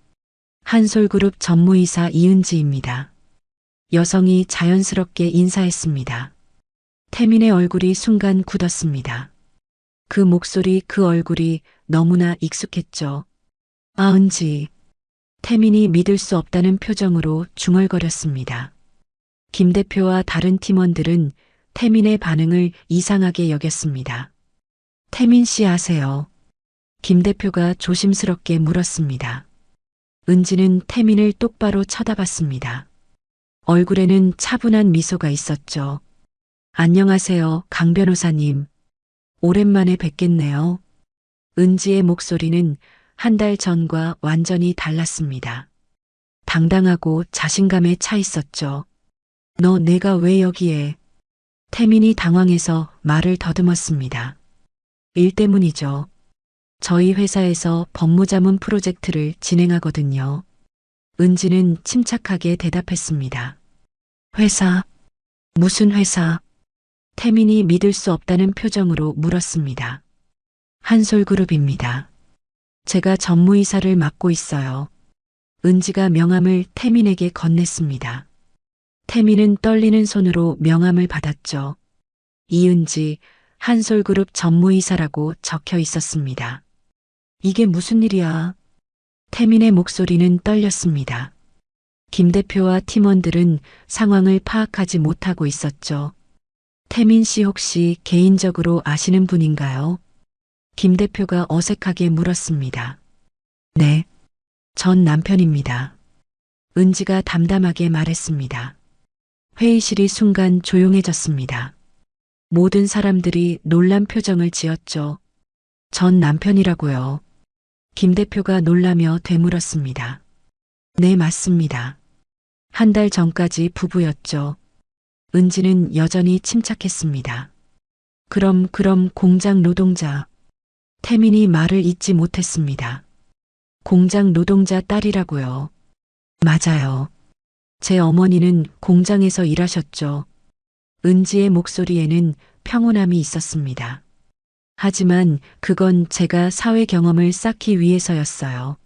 한솔그룹 전무이사 이은지입니다. 여성이 자연스럽게 인사했습니다. 태민의 얼굴이 순간 굳었습니다. 그 목소리, 그 얼굴이 너무나 익숙했죠. 아, 은지. 태민이 믿을 수 없다는 표정으로 중얼거렸습니다. 김 대표와 다른 팀원들은 태민의 반응을 이상하게 여겼습니다. 태민 씨 아세요? 김 대표가 조심스럽게 물었습니다. 은지는 태민을 똑바로 쳐다봤습니다. 얼굴에는 차분한 미소가 있었죠. 안녕하세요, 강 변호사님. 오랜만에 뵙겠네요. 은지의 목소리는 한 달 전과 완전히 달랐습니다. 당당하고 자신감에 차 있었죠. 너 내가 왜 여기에? 태민이 당황해서 말을 더듬었습니다. 일 때문이죠. 저희 회사에서 법무자문 프로젝트를 진행하거든요. 은지는 침착하게 대답했습니다. 회사? 무슨 회사? 태민이 믿을 수 없다는 표정으로 물었습니다. 한솔그룹입니다. 제가 전무이사를 맡고 있어요. 은지가 명함을 태민에게 건넸습니다. 태민은 떨리는 손으로 명함을 받았죠. 이은지, 한솔그룹 전무이사라고 적혀 있었습니다. 이게 무슨 일이야? 태민의 목소리는 떨렸습니다. 김 대표와 팀원들은 상황을 파악하지 못하고 있었죠. 태민 씨 혹시 개인적으로 아시는 분인가요? 김 대표가 어색하게 물었습니다. 네, 전 남편입니다. 은지가 담담하게 말했습니다. 회의실이 순간 조용해졌습니다. 모든 사람들이 놀란 표정을 지었죠. 전 남편이라고요. 김 대표가 놀라며 되물었습니다. 네, 맞습니다. 한 달 전까지 부부였죠. 은지는 여전히 침착했습니다. 그럼 공장 노동자. 태민이 말을 잇지 못했습니다. 공장 노동자 딸이라고요. 맞아요. 제 어머니는 공장에서 일하셨죠. 은지의 목소리에는 평온함이 있었습니다. 하지만 그건 제가 사회 경험을 쌓기 위해서였어요.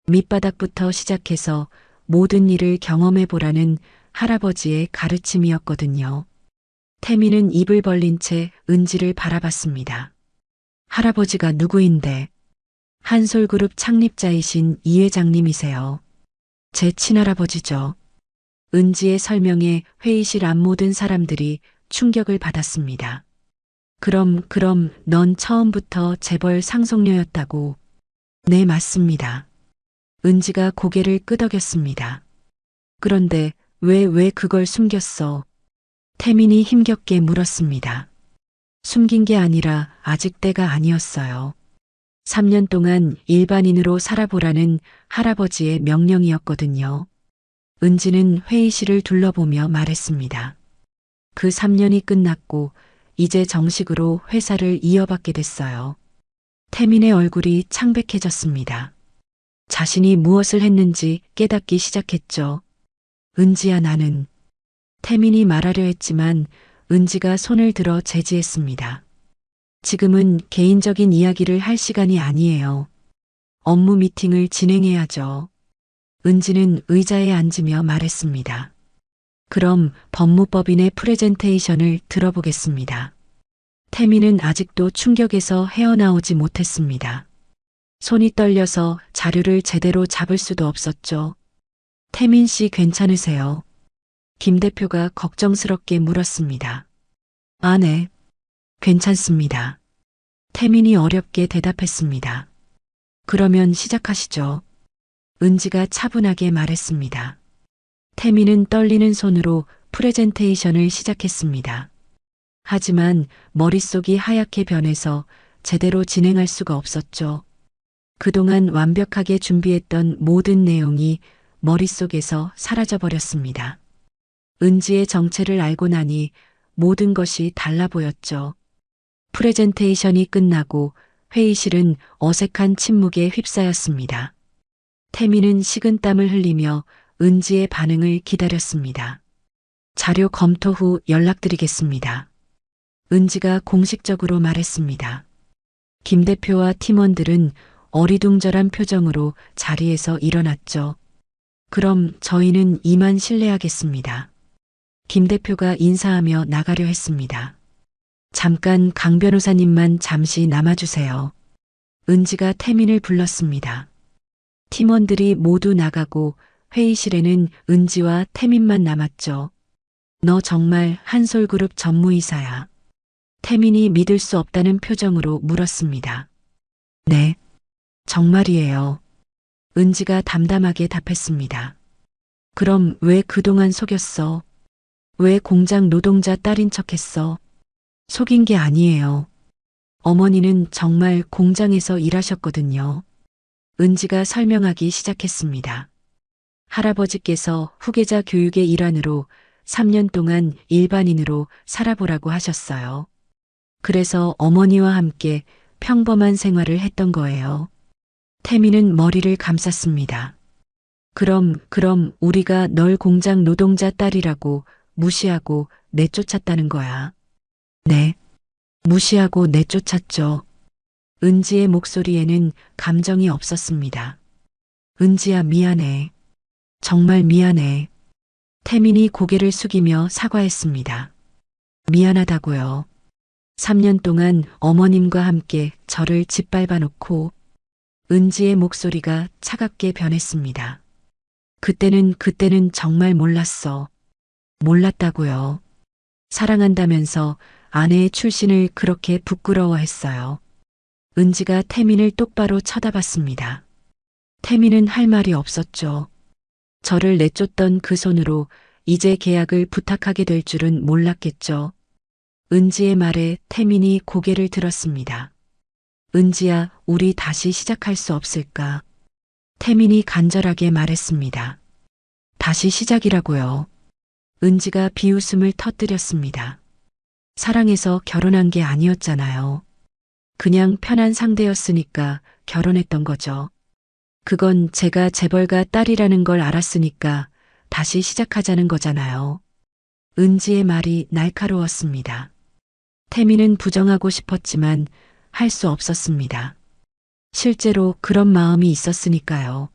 밑바닥부터 시작해서 모든 일을 경험해 보라는 할아버지의 가르침이었거든요. 태민은 입을 벌린 채 은지를 바라봤습니다. 할아버지가 누구인데? 한솔그룹 창립자이신 이 회장님이세요. 제 친할아버지죠. 은지의 설명에 회의실 앞 모든 사람들이 충격을 받았습니다. 그럼 넌 처음부터 재벌 상속녀였다고? 네, 맞습니다. 은지가 고개를 끄덕였습니다. 그런데 왜 그걸 숨겼어? 태민이 힘겹게 물었습니다. 숨긴 게 아니라 아직 때가 아니었어요. 3년 동안 일반인으로 살아보라는 할아버지의 명령이었거든요. 은지는 회의실을 둘러보며 말했습니다. 그 3년이 끝났고 이제 정식으로 회사를 이어받게 됐어요. 태민의 얼굴이 창백해졌습니다. 자신이 무엇을 했는지 깨닫기 시작했죠. 은지야, 나는. 태민이 말하려 했지만 은지가 손을 들어 제지했습니다. 지금은 개인적인 이야기를 할 시간이 아니에요. 업무 미팅을 진행해야죠. 은지는 의자에 앉으며 말했습니다. 그럼 법무법인의 프레젠테이션을 들어보겠습니다. 태민은 아직도 충격에서 헤어나오지 못했습니다. 손이 떨려서 자료를 제대로 잡을 수도 없었죠. 태민 씨 괜찮으세요? 김 대표가 걱정스럽게 물었습니다. 아, 네. 괜찮습니다. 태민이 어렵게 대답했습니다. 그러면 시작하시죠. 은지가 차분하게 말했습니다. 태민은 떨리는 손으로 프레젠테이션을 시작했습니다. 하지만 머릿속이 하얗게 변해서 제대로 진행할 수가 없었죠. 그동안 완벽하게 준비했던 모든 내용이 머릿속에서 사라져버렸습니다. 은지의 정체를 알고 나니 모든 것이 달라 보였죠. 프레젠테이션이 끝나고 회의실은 어색한 침묵에 휩싸였습니다. 태민은 식은땀을 흘리며 은지의 반응을 기다렸습니다. 자료 검토 후 연락드리겠습니다. 은지가 공식적으로 말했습니다. 김 대표와 팀원들은 어리둥절한 표정으로 자리에서 일어났죠. 그럼 저희는 이만 실례하겠습니다. 김 대표가 인사하며 나가려 했습니다. 잠깐 강 변호사님만 잠시 남아주세요. 은지가 태민을 불렀습니다. 팀원들이 모두 나가고 회의실에는 은지와 태민만 남았죠. 너 정말 한솔그룹 전무이사야. 태민이 믿을 수 없다는 표정으로 물었습니다. 네, 정말이에요. 은지가 담담하게 답했습니다. 그럼 왜 그동안 속였어? 왜 공장 노동자 딸인 척했어? 속인 게 아니에요. 어머니는 정말 공장에서 일하셨거든요. 은지가 설명하기 시작했습니다. 할아버지께서 후계자 교육의 일환으로 3년 동안 일반인으로 살아보라고 하셨어요. 그래서 어머니와 함께 평범한 생활을 했던 거예요. 태민은 머리를 감쌌습니다. 그럼 우리가 널 공장 노동자 딸이라고 무시하고 내쫓았다는 거야. 네, 무시하고 내쫓았죠. 은지의 목소리에는 감정이 없었습니다. 은지야, 미안해. 정말 미안해. 태민이 고개를 숙이며 사과했습니다. 미안하다고요. 3년 동안 어머님과 함께 저를 짓밟아 놓고. 은지의 목소리가 차갑게 변했습니다. 그때는 정말 몰랐어. 몰랐다고요. 사랑한다면서 아내의 출신을 그렇게 부끄러워했어요. 은지가 태민을 똑바로 쳐다봤습니다. 태민은 할 말이 없었죠. 저를 내쫓던 그 손으로 이제 계약을 부탁하게 될 줄은 몰랐겠죠. 은지의 말에 태민이 고개를 들었습니다. 은지야, 우리 다시 시작할 수 없을까? 태민이 간절하게 말했습니다. 다시 시작이라고요. 은지가 비웃음을 터뜨렸습니다. 사랑해서 결혼한 게 아니었잖아요. 그냥 편한 상대였으니까 결혼했던 거죠. 그건 제가 재벌가 딸이라는 걸 알았으니까 다시 시작하자는 거잖아요. 은지의 말이 날카로웠습니다. 태민은 부정하고 싶었지만 할 수 없었습니다. 실제로 그런 마음이 있었으니까요.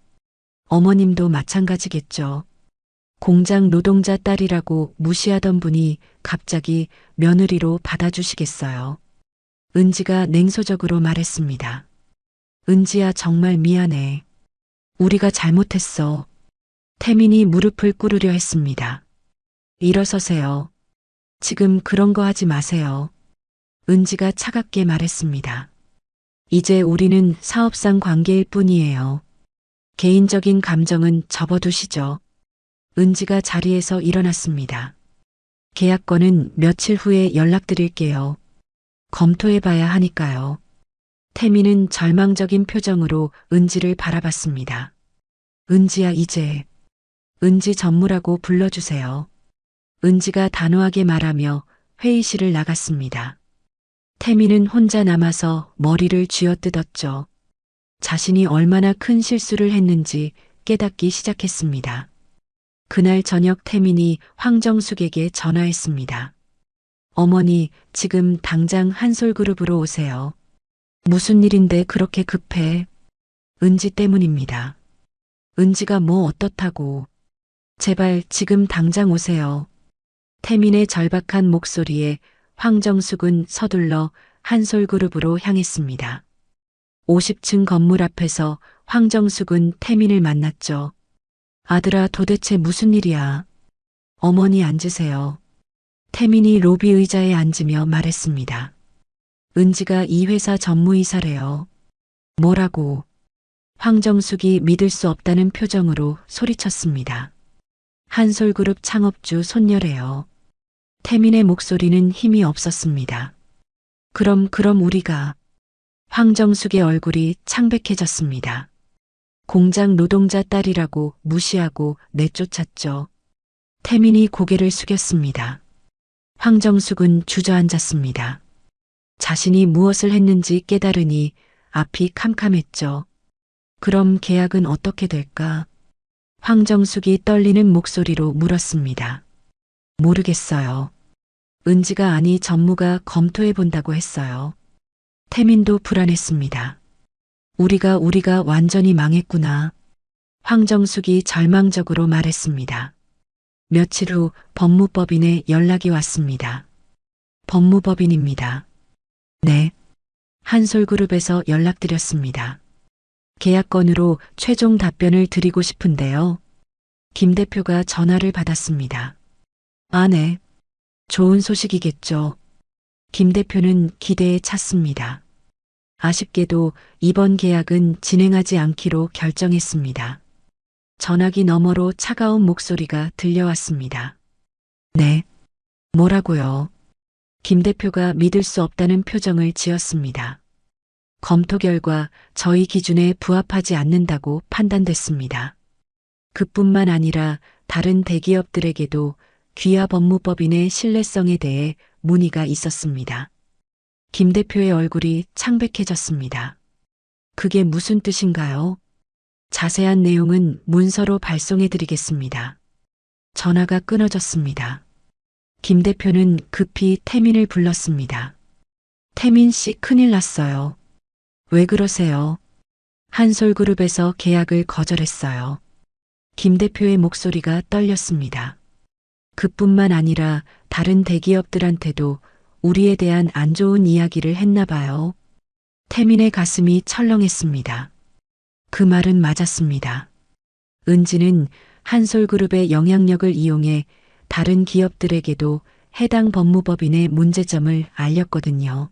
어머님도 마찬가지겠죠. 공장 노동자 딸이라고 무시하던 분이 갑자기 며느리로 받아주시겠어요. 은지가 냉소적으로 말했습니다. 은지야, 정말 미안해. 우리가 잘못했어. 태민이 무릎을 꿇으려 했습니다. 일어서세요. 지금 그런 거 하지 마세요. 은지가 차갑게 말했습니다. 이제 우리는 사업상 관계일 뿐이에요. 개인적인 감정은 접어두시죠. 은지가 자리에서 일어났습니다. 계약건은 며칠 후에 연락드릴게요. 검토해봐야 하니까요. 태민은 절망적인 표정으로 은지를 바라봤습니다. 은지야, 이제. 은지 전무라고 불러주세요. 은지가 단호하게 말하며 회의실을 나갔습니다. 태민은 혼자 남아서 머리를 쥐어뜯었죠. 자신이 얼마나 큰 실수를 했는지 깨닫기 시작했습니다. 그날 저녁 태민이 황정숙에게 전화했습니다. 어머니, 지금 당장 한솔그룹으로 오세요. 무슨 일인데 그렇게 급해? 은지 때문입니다. 은지가 뭐 어떻다고. 제발 지금 당장 오세요. 태민의 절박한 목소리에 황정숙은 서둘러 한솔그룹으로 향했습니다. 50층 건물 앞에서 황정숙은 태민을 만났죠. 아들아, 도대체 무슨 일이야? 어머니, 앉으세요. 태민이 로비 의자에 앉으며 말했습니다. 은지가 이 회사 전무이사래요. 뭐라고? 황정숙이 믿을 수 없다는 표정으로 소리쳤습니다. 한솔그룹 창업주 손녀래요. 태민의 목소리는 힘이 없었습니다. 그럼 우리가. 황정숙의 얼굴이 창백해졌습니다. 공장 노동자 딸이라고 무시하고 내쫓았죠. 태민이 고개를 숙였습니다. 황정숙은 주저앉았습니다. 자신이 무엇을 했는지 깨달으니 앞이 캄캄했죠. 그럼 계약은 어떻게 될까? 황정숙이 떨리는 목소리로 물었습니다. 모르겠어요. 은지가 아니 전무가 검토해 본다고 했어요. 태민도 불안했습니다. 우리가 완전히 망했구나. 황정숙이 절망적으로 말했습니다. 며칠 후 법무법인에 연락이 왔습니다. 법무법인입니다. 네. 한솔그룹에서 연락드렸습니다. 계약건으로 최종 답변을 드리고 싶은데요. 김 대표가 전화를 받았습니다. 아, 네. 좋은 소식이겠죠. 김 대표는 기대에 찼습니다. 아쉽게도 이번 계약은 진행하지 않기로 결정했습니다. 전화기 너머로 차가운 목소리가 들려왔습니다. 네. 뭐라고요? 김 대표가 믿을 수 없다는 표정을 지었습니다. 검토 결과 저희 기준에 부합하지 않는다고 판단됐습니다. 그뿐만 아니라 다른 대기업들에게도 귀하 법무법인의 신뢰성에 대해 문의가 있었습니다. 김 대표의 얼굴이 창백해졌습니다. 그게 무슨 뜻인가요? 자세한 내용은 문서로 발송해 드리겠습니다. 전화가 끊어졌습니다. 김 대표는 급히 태민을 불렀습니다. 태민 씨, 큰일 났어요. 왜 그러세요? 한솔그룹에서 계약을 거절했어요. 김 대표의 목소리가 떨렸습니다. 그뿐만 아니라 다른 대기업들한테도 우리에 대한 안 좋은 이야기를 했나 봐요. 태민의 가슴이 철렁했습니다. 그 말은 맞았습니다. 은지는 한솔그룹의 영향력을 이용해 다른 기업들에게도 해당 법무법인의 문제점을 알렸거든요.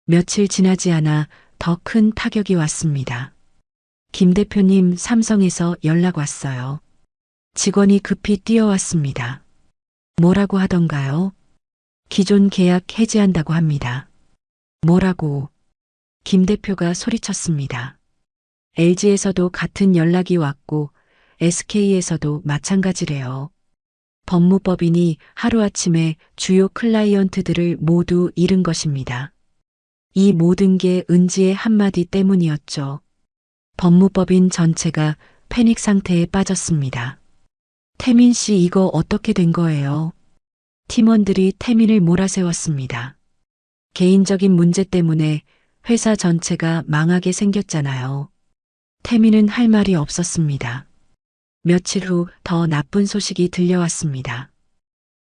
며칠 지나지 않아 더 큰 타격이 왔습니다. 김 대표님 삼성에서 연락 왔어요. 직원이 급히 뛰어왔습니다. 뭐라고 하던가요? 기존 계약 해지한다고 합니다. 뭐라고? 김 대표가 소리쳤습니다. LG에서도 같은 연락이 왔고 SK에서도 마찬가지래요. 법무법인이 하루아침에 주요 클라이언트들을 모두 잃은 것입니다. 이 모든 게 은지의 한마디 때문이었죠. 법무법인 전체가 패닉 상태에 빠졌습니다. 태민 씨 이거 어떻게 된 거예요? 팀원들이 태민을 몰아세웠습니다. 개인적인 문제 때문에 회사 전체가 망하게 생겼잖아요. 태민은 할 말이 없었습니다. 며칠 후 더 나쁜 소식이 들려왔습니다.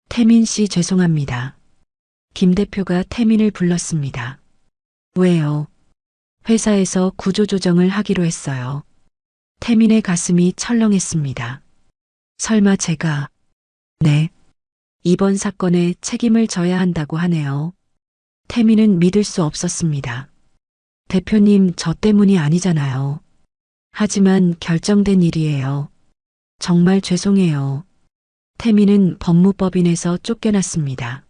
태민 씨 죄송합니다. 김 대표가 태민을 불렀습니다. 왜요? 회사에서 구조조정을 하기로 했어요. 태민의 가슴이 철렁했습니다. 설마 제가... 네. 이번 사건에 책임을 져야 한다고 하네요. 태민은 믿을 수 없었습니다. 대표님 저 때문이 아니잖아요. 하지만 결정된 일이에요. 정말 죄송해요. 태민은 법무법인에서 쫓겨났습니다.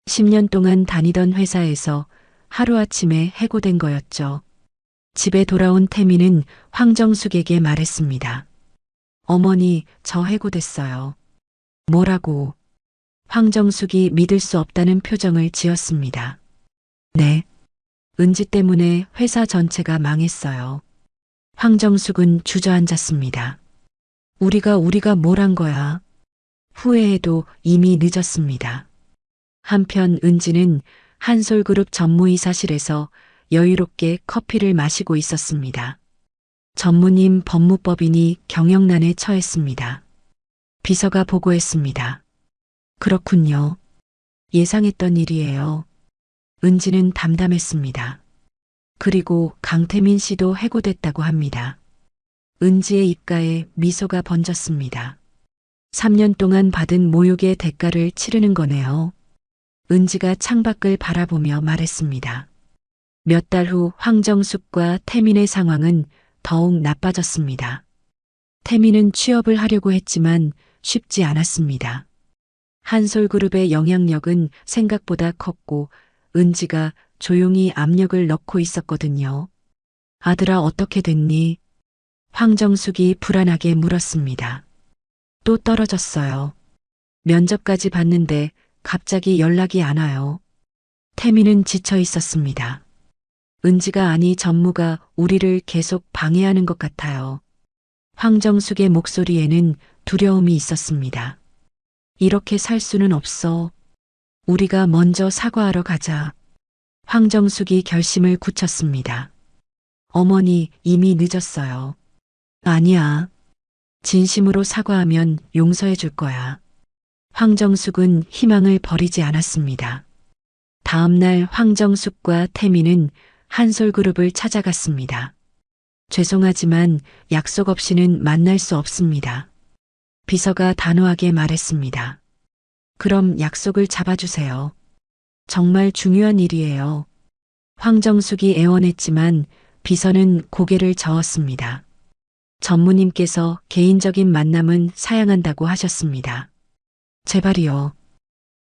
10년 동안 다니던 회사에서 하루아침에 해고된 거였죠. 집에 돌아온 태민은 황정숙에게 말했습니다. 어머니, 저 해고됐어요. 뭐라고? 황정숙이 믿을 수 없다는 표정을 지었습니다. 네. 은지 때문에 회사 전체가 망했어요. 황정숙은 주저앉았습니다. 우리가 뭘 한 거야? 후회해도 이미 늦었습니다. 한편 은지는 한솔그룹 전무이사실에서 여유롭게 커피를 마시고 있었습니다. 전무님 법무법인이 경영난에 처했습니다. 비서가 보고했습니다. 그렇군요. 예상했던 일이에요. 은지는 담담했습니다. 그리고 강태민 씨도 해고됐다고 합니다. 은지의 입가에 미소가 번졌습니다. 3년 동안 받은 모욕의 대가를 치르는 거네요. 은지가 창밖을 바라보며 말했습니다. 몇 달 후 황정숙과 태민의 상황은 더욱 나빠졌습니다. 태민은 취업을 하려고 했지만 쉽지 않았습니다. 한솔그룹의 영향력은 생각보다 컸고 은지가 조용히 압력을 넣고 있었거든요. 아들아 어떻게 됐니? 황정숙이 불안하게 물었습니다. 또 떨어졌어요. 면접까지 봤는데 갑자기 연락이 안 와요. 태민은 지쳐 있었습니다. 은지가 아니 전무가 우리를 계속 방해하는 것 같아요. 황정숙의 목소리에는 두려움이 있었습니다. 이렇게 살 수는 없어. 우리가 먼저 사과하러 가자. 황정숙이 결심을 굳혔습니다. 어머니, 이미 늦었어요. 아니야. 진심으로 사과하면 용서해 줄 거야. 황정숙은 희망을 버리지 않았습니다. 다음 날 황정숙과 태민은 한솔그룹을 찾아갔습니다. 죄송하지만 약속 없이는 만날 수 없습니다. 비서가 단호하게 말했습니다. 그럼 약속을 잡아주세요. 정말 중요한 일이에요. 황정숙이 애원했지만 비서는 고개를 저었습니다. 전무님께서 개인적인 만남은 사양한다고 하셨습니다. 제발이요.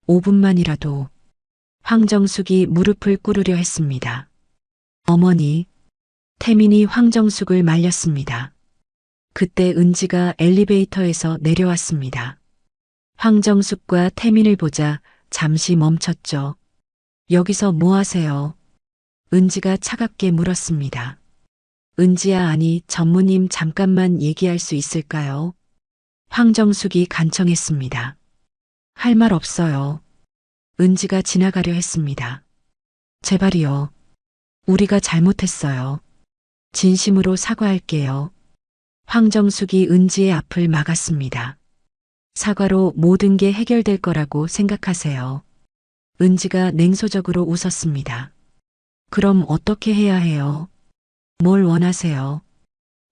5분만이라도. 황정숙이 무릎을 꿇으려 했습니다. 어머니. 태민이 황정숙을 말렸습니다. 그때 은지가 엘리베이터에서 내려왔습니다. 황정숙과 태민을 보자 잠시 멈췄죠. 여기서 뭐 하세요? 은지가 차갑게 물었습니다. 은지야 아니 전무님 잠깐만 얘기할 수 있을까요? 황정숙이 간청했습니다. 할 말 없어요. 은지가 지나가려 했습니다. 제발이요. 우리가 잘못했어요. 진심으로 사과할게요. 황정숙이 은지의 앞을 막았습니다. 사과로 모든 게 해결될 거라고 생각하세요. 은지가 냉소적으로 웃었습니다. 그럼 어떻게 해야 해요? 뭘 원하세요?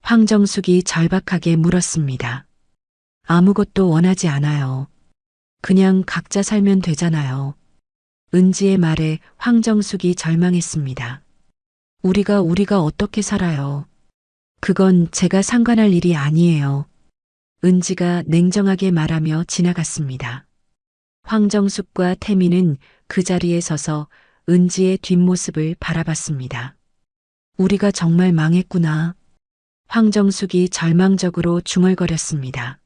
황정숙이 절박하게 물었습니다. 아무것도 원하지 않아요. 그냥 각자 살면 되잖아요. 은지의 말에 황정숙이 절망했습니다. 우리가 어떻게 살아요? 그건 제가 상관할 일이 아니에요. 은지가 냉정하게 말하며 지나갔습니다. 황정숙과 태민은 그 자리에 서서 은지의 뒷모습을 바라봤습니다. 우리가 정말 망했구나. 황정숙이 절망적으로 중얼거렸습니다.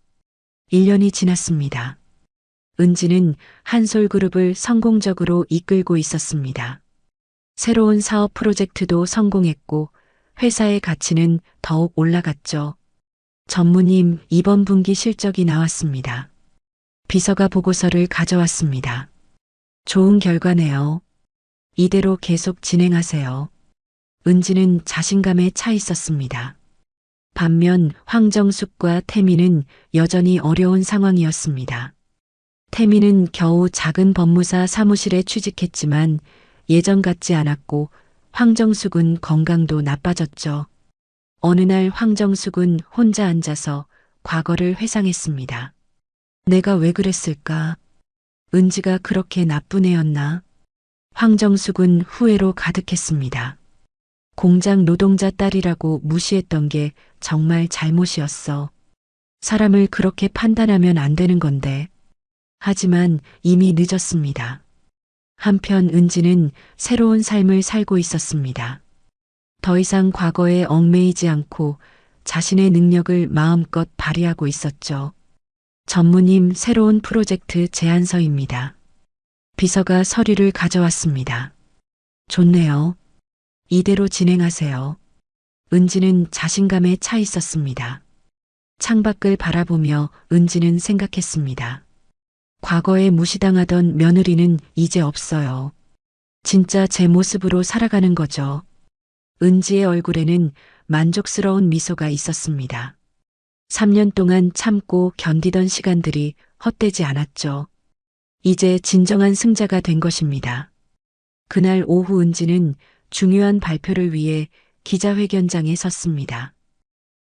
1년이 지났습니다. 은지는 한솔그룹을 성공적으로 이끌고 있었습니다. 새로운 사업 프로젝트도 성공했고 회사의 가치는 더욱 올라갔죠. 전무님, 이번 분기 실적이 나왔습니다. 비서가 보고서를 가져왔습니다. 좋은 결과네요. 이대로 계속 진행하세요. 은지는 자신감에 차 있었습니다. 반면 황정숙과 태민은 여전히 어려운 상황이었습니다. 태민은 겨우 작은 법무사 사무실에 취직했지만 예전 같지 않았고 황정숙은 건강도 나빠졌죠. 어느 날 황정숙은 혼자 앉아서 과거를 회상했습니다. 내가 왜 그랬을까? 은지가 그렇게 나쁜 애였나? 황정숙은 후회로 가득했습니다. 공장 노동자 딸이라고 무시했던 게 정말 잘못이었어. 사람을 그렇게 판단하면 안 되는 건데. 하지만 이미 늦었습니다. 한편 은지는 새로운 삶을 살고 있었습니다. 더 이상 과거에 얽매이지 않고 자신의 능력을 마음껏 발휘하고 있었죠. 전무님, 새로운 프로젝트 제안서입니다. 비서가 서류를 가져왔습니다. 좋네요. 이대로 진행하세요. 은지는 자신감에 차 있었습니다. 창밖을 바라보며 은지는 생각했습니다. 과거에 무시당하던 며느리는 이제 없어요. 진짜 제 모습으로 살아가는 거죠. 은지의 얼굴에는 만족스러운 미소가 있었습니다. 3년 동안 참고 견디던 시간들이 헛되지 않았죠. 이제 진정한 승자가 된 것입니다. 그날 오후 은지는 중요한 발표를 위해 기자회견장에 섰습니다.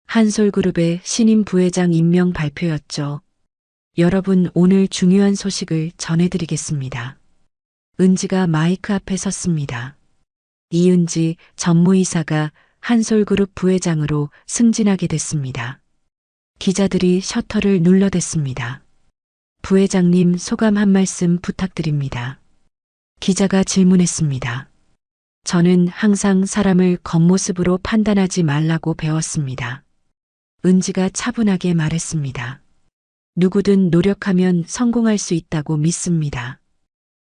한솔그룹의 신임 부회장 임명 발표였죠. 여러분, 오늘 중요한 소식을 전해드리겠습니다. 은지가 마이크 앞에 섰습니다. 이은지 전무이사가 한솔그룹 부회장으로 승진하게 됐습니다. 기자들이 셔터를 눌러댔습니다. 부회장님, 소감 한 말씀 부탁드립니다. 기자가 질문했습니다. 저는 항상 사람을 겉모습으로 판단하지 말라고 배웠습니다. 은지가 차분하게 말했습니다. 누구든 노력하면 성공할 수 있다고 믿습니다.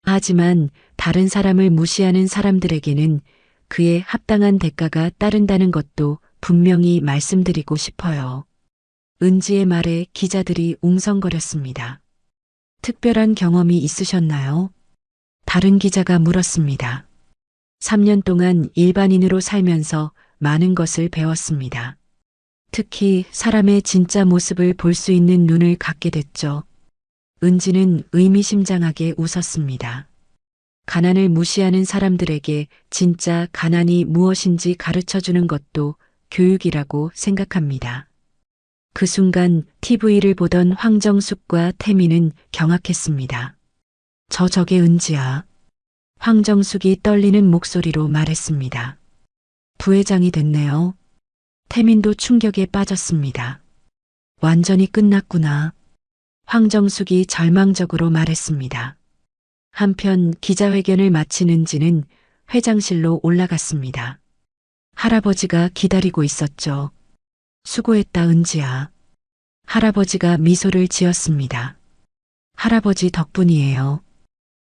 하지만 다른 사람을 무시하는 사람들에게는 그에 합당한 대가가 따른다는 것도 분명히 말씀드리고 싶어요. 은지의 말에 기자들이 웅성거렸습니다. 특별한 경험이 있으셨나요? 다른 기자가 물었습니다. 3년 동안 일반인으로 살면서 많은 것을 배웠습니다. 특히 사람의 진짜 모습을 볼 수 있는 눈을 갖게 됐죠. 은지는 의미심장하게 웃었습니다. 가난을 무시하는 사람들에게 진짜 가난이 무엇인지 가르쳐 주는 것도 교육이라고 생각합니다. 그 순간 TV를 보던 황정숙과 태민은 경악했습니다. 저게 은지야. 황정숙이 떨리는 목소리로 말했습니다. 부회장이 됐네요. 태민도 충격에 빠졌습니다. 완전히 끝났구나. 황정숙이 절망적으로 말했습니다. 한편 기자회견을 마친 은지는 회장실로 올라갔습니다. 할아버지가 기다리고 있었죠. 수고했다, 은지야. 할아버지가 미소를 지었습니다. 할아버지 덕분이에요.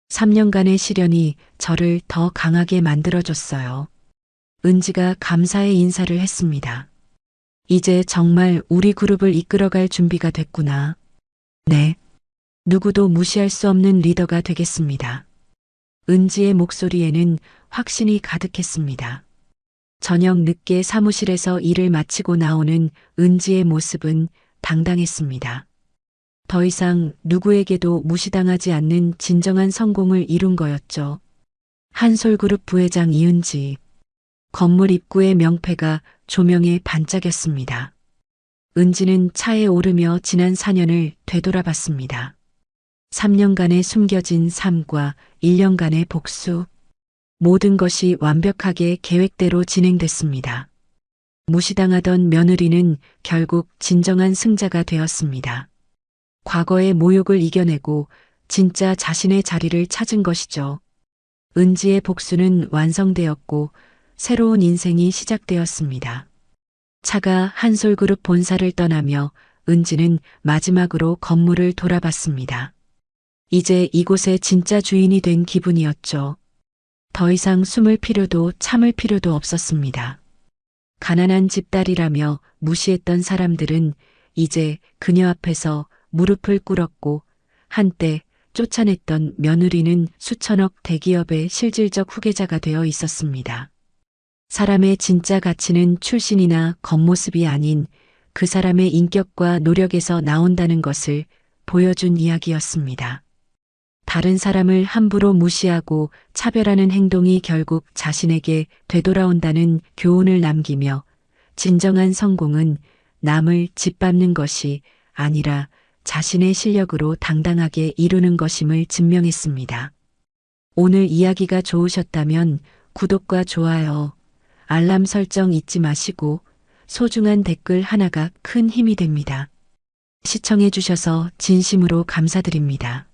3년간의 시련이 저를 더 강하게 만들어줬어요. 은지가 감사의 인사를 했습니다. 이제 정말 우리 그룹을 이끌어갈 준비가 됐구나. 네. 누구도 무시할 수 없는 리더가 되겠습니다. 은지의 목소리에는 확신이 가득했습니다. 저녁 늦게 사무실에서 일을 마치고 나오는 은지의 모습은 당당했습니다. 더 이상 누구에게도 무시당하지 않는 진정한 성공을 이룬 거였죠. 한솔그룹 부회장 이은지. 건물 입구의 명패가 조명에 반짝였습니다. 은지는 차에 오르며 지난 4년을 되돌아봤습니다. 3년간의 숨겨진 삶과 1년간의 복수. 모든 것이 완벽하게 계획대로 진행됐습니다. 무시당하던 며느리는 결국 진정한 승자가 되었습니다. 과거의 모욕을 이겨내고 진짜 자신의 자리를 찾은 것이죠. 은지의 복수는 완성되었고 새로운 인생이 시작되었습니다. 차가 한솔그룹 본사를 떠나며 은지는 마지막으로 건물을 돌아봤습니다. 이제 이곳의 진짜 주인이 된 기분이었죠. 더 이상 숨을 필요도 참을 필요도 없었습니다. 가난한 집딸이라며 무시했던 사람들은 이제 그녀 앞에서 무릎을 꿇었고 한때 쫓아냈던 며느리는 수천억 대기업의 실질적 후계자가 되어 있었습니다. 사람의 진짜 가치는 출신이나 겉모습이 아닌 그 사람의 인격과 노력에서 나온다는 것을 보여준 이야기였습니다. 다른 사람을 함부로 무시하고 차별하는 행동이 결국 자신에게 되돌아온다는 교훈을 남기며 진정한 성공은 남을 짓밟는 것이 아니라 자신의 실력으로 당당하게 이루는 것임을 증명했습니다. 오늘 이야기가 좋으셨다면 구독과 좋아요, 알람 설정 잊지 마시고 소중한 댓글 하나가 큰 힘이 됩니다. 시청해 주셔서 진심으로 감사드립니다.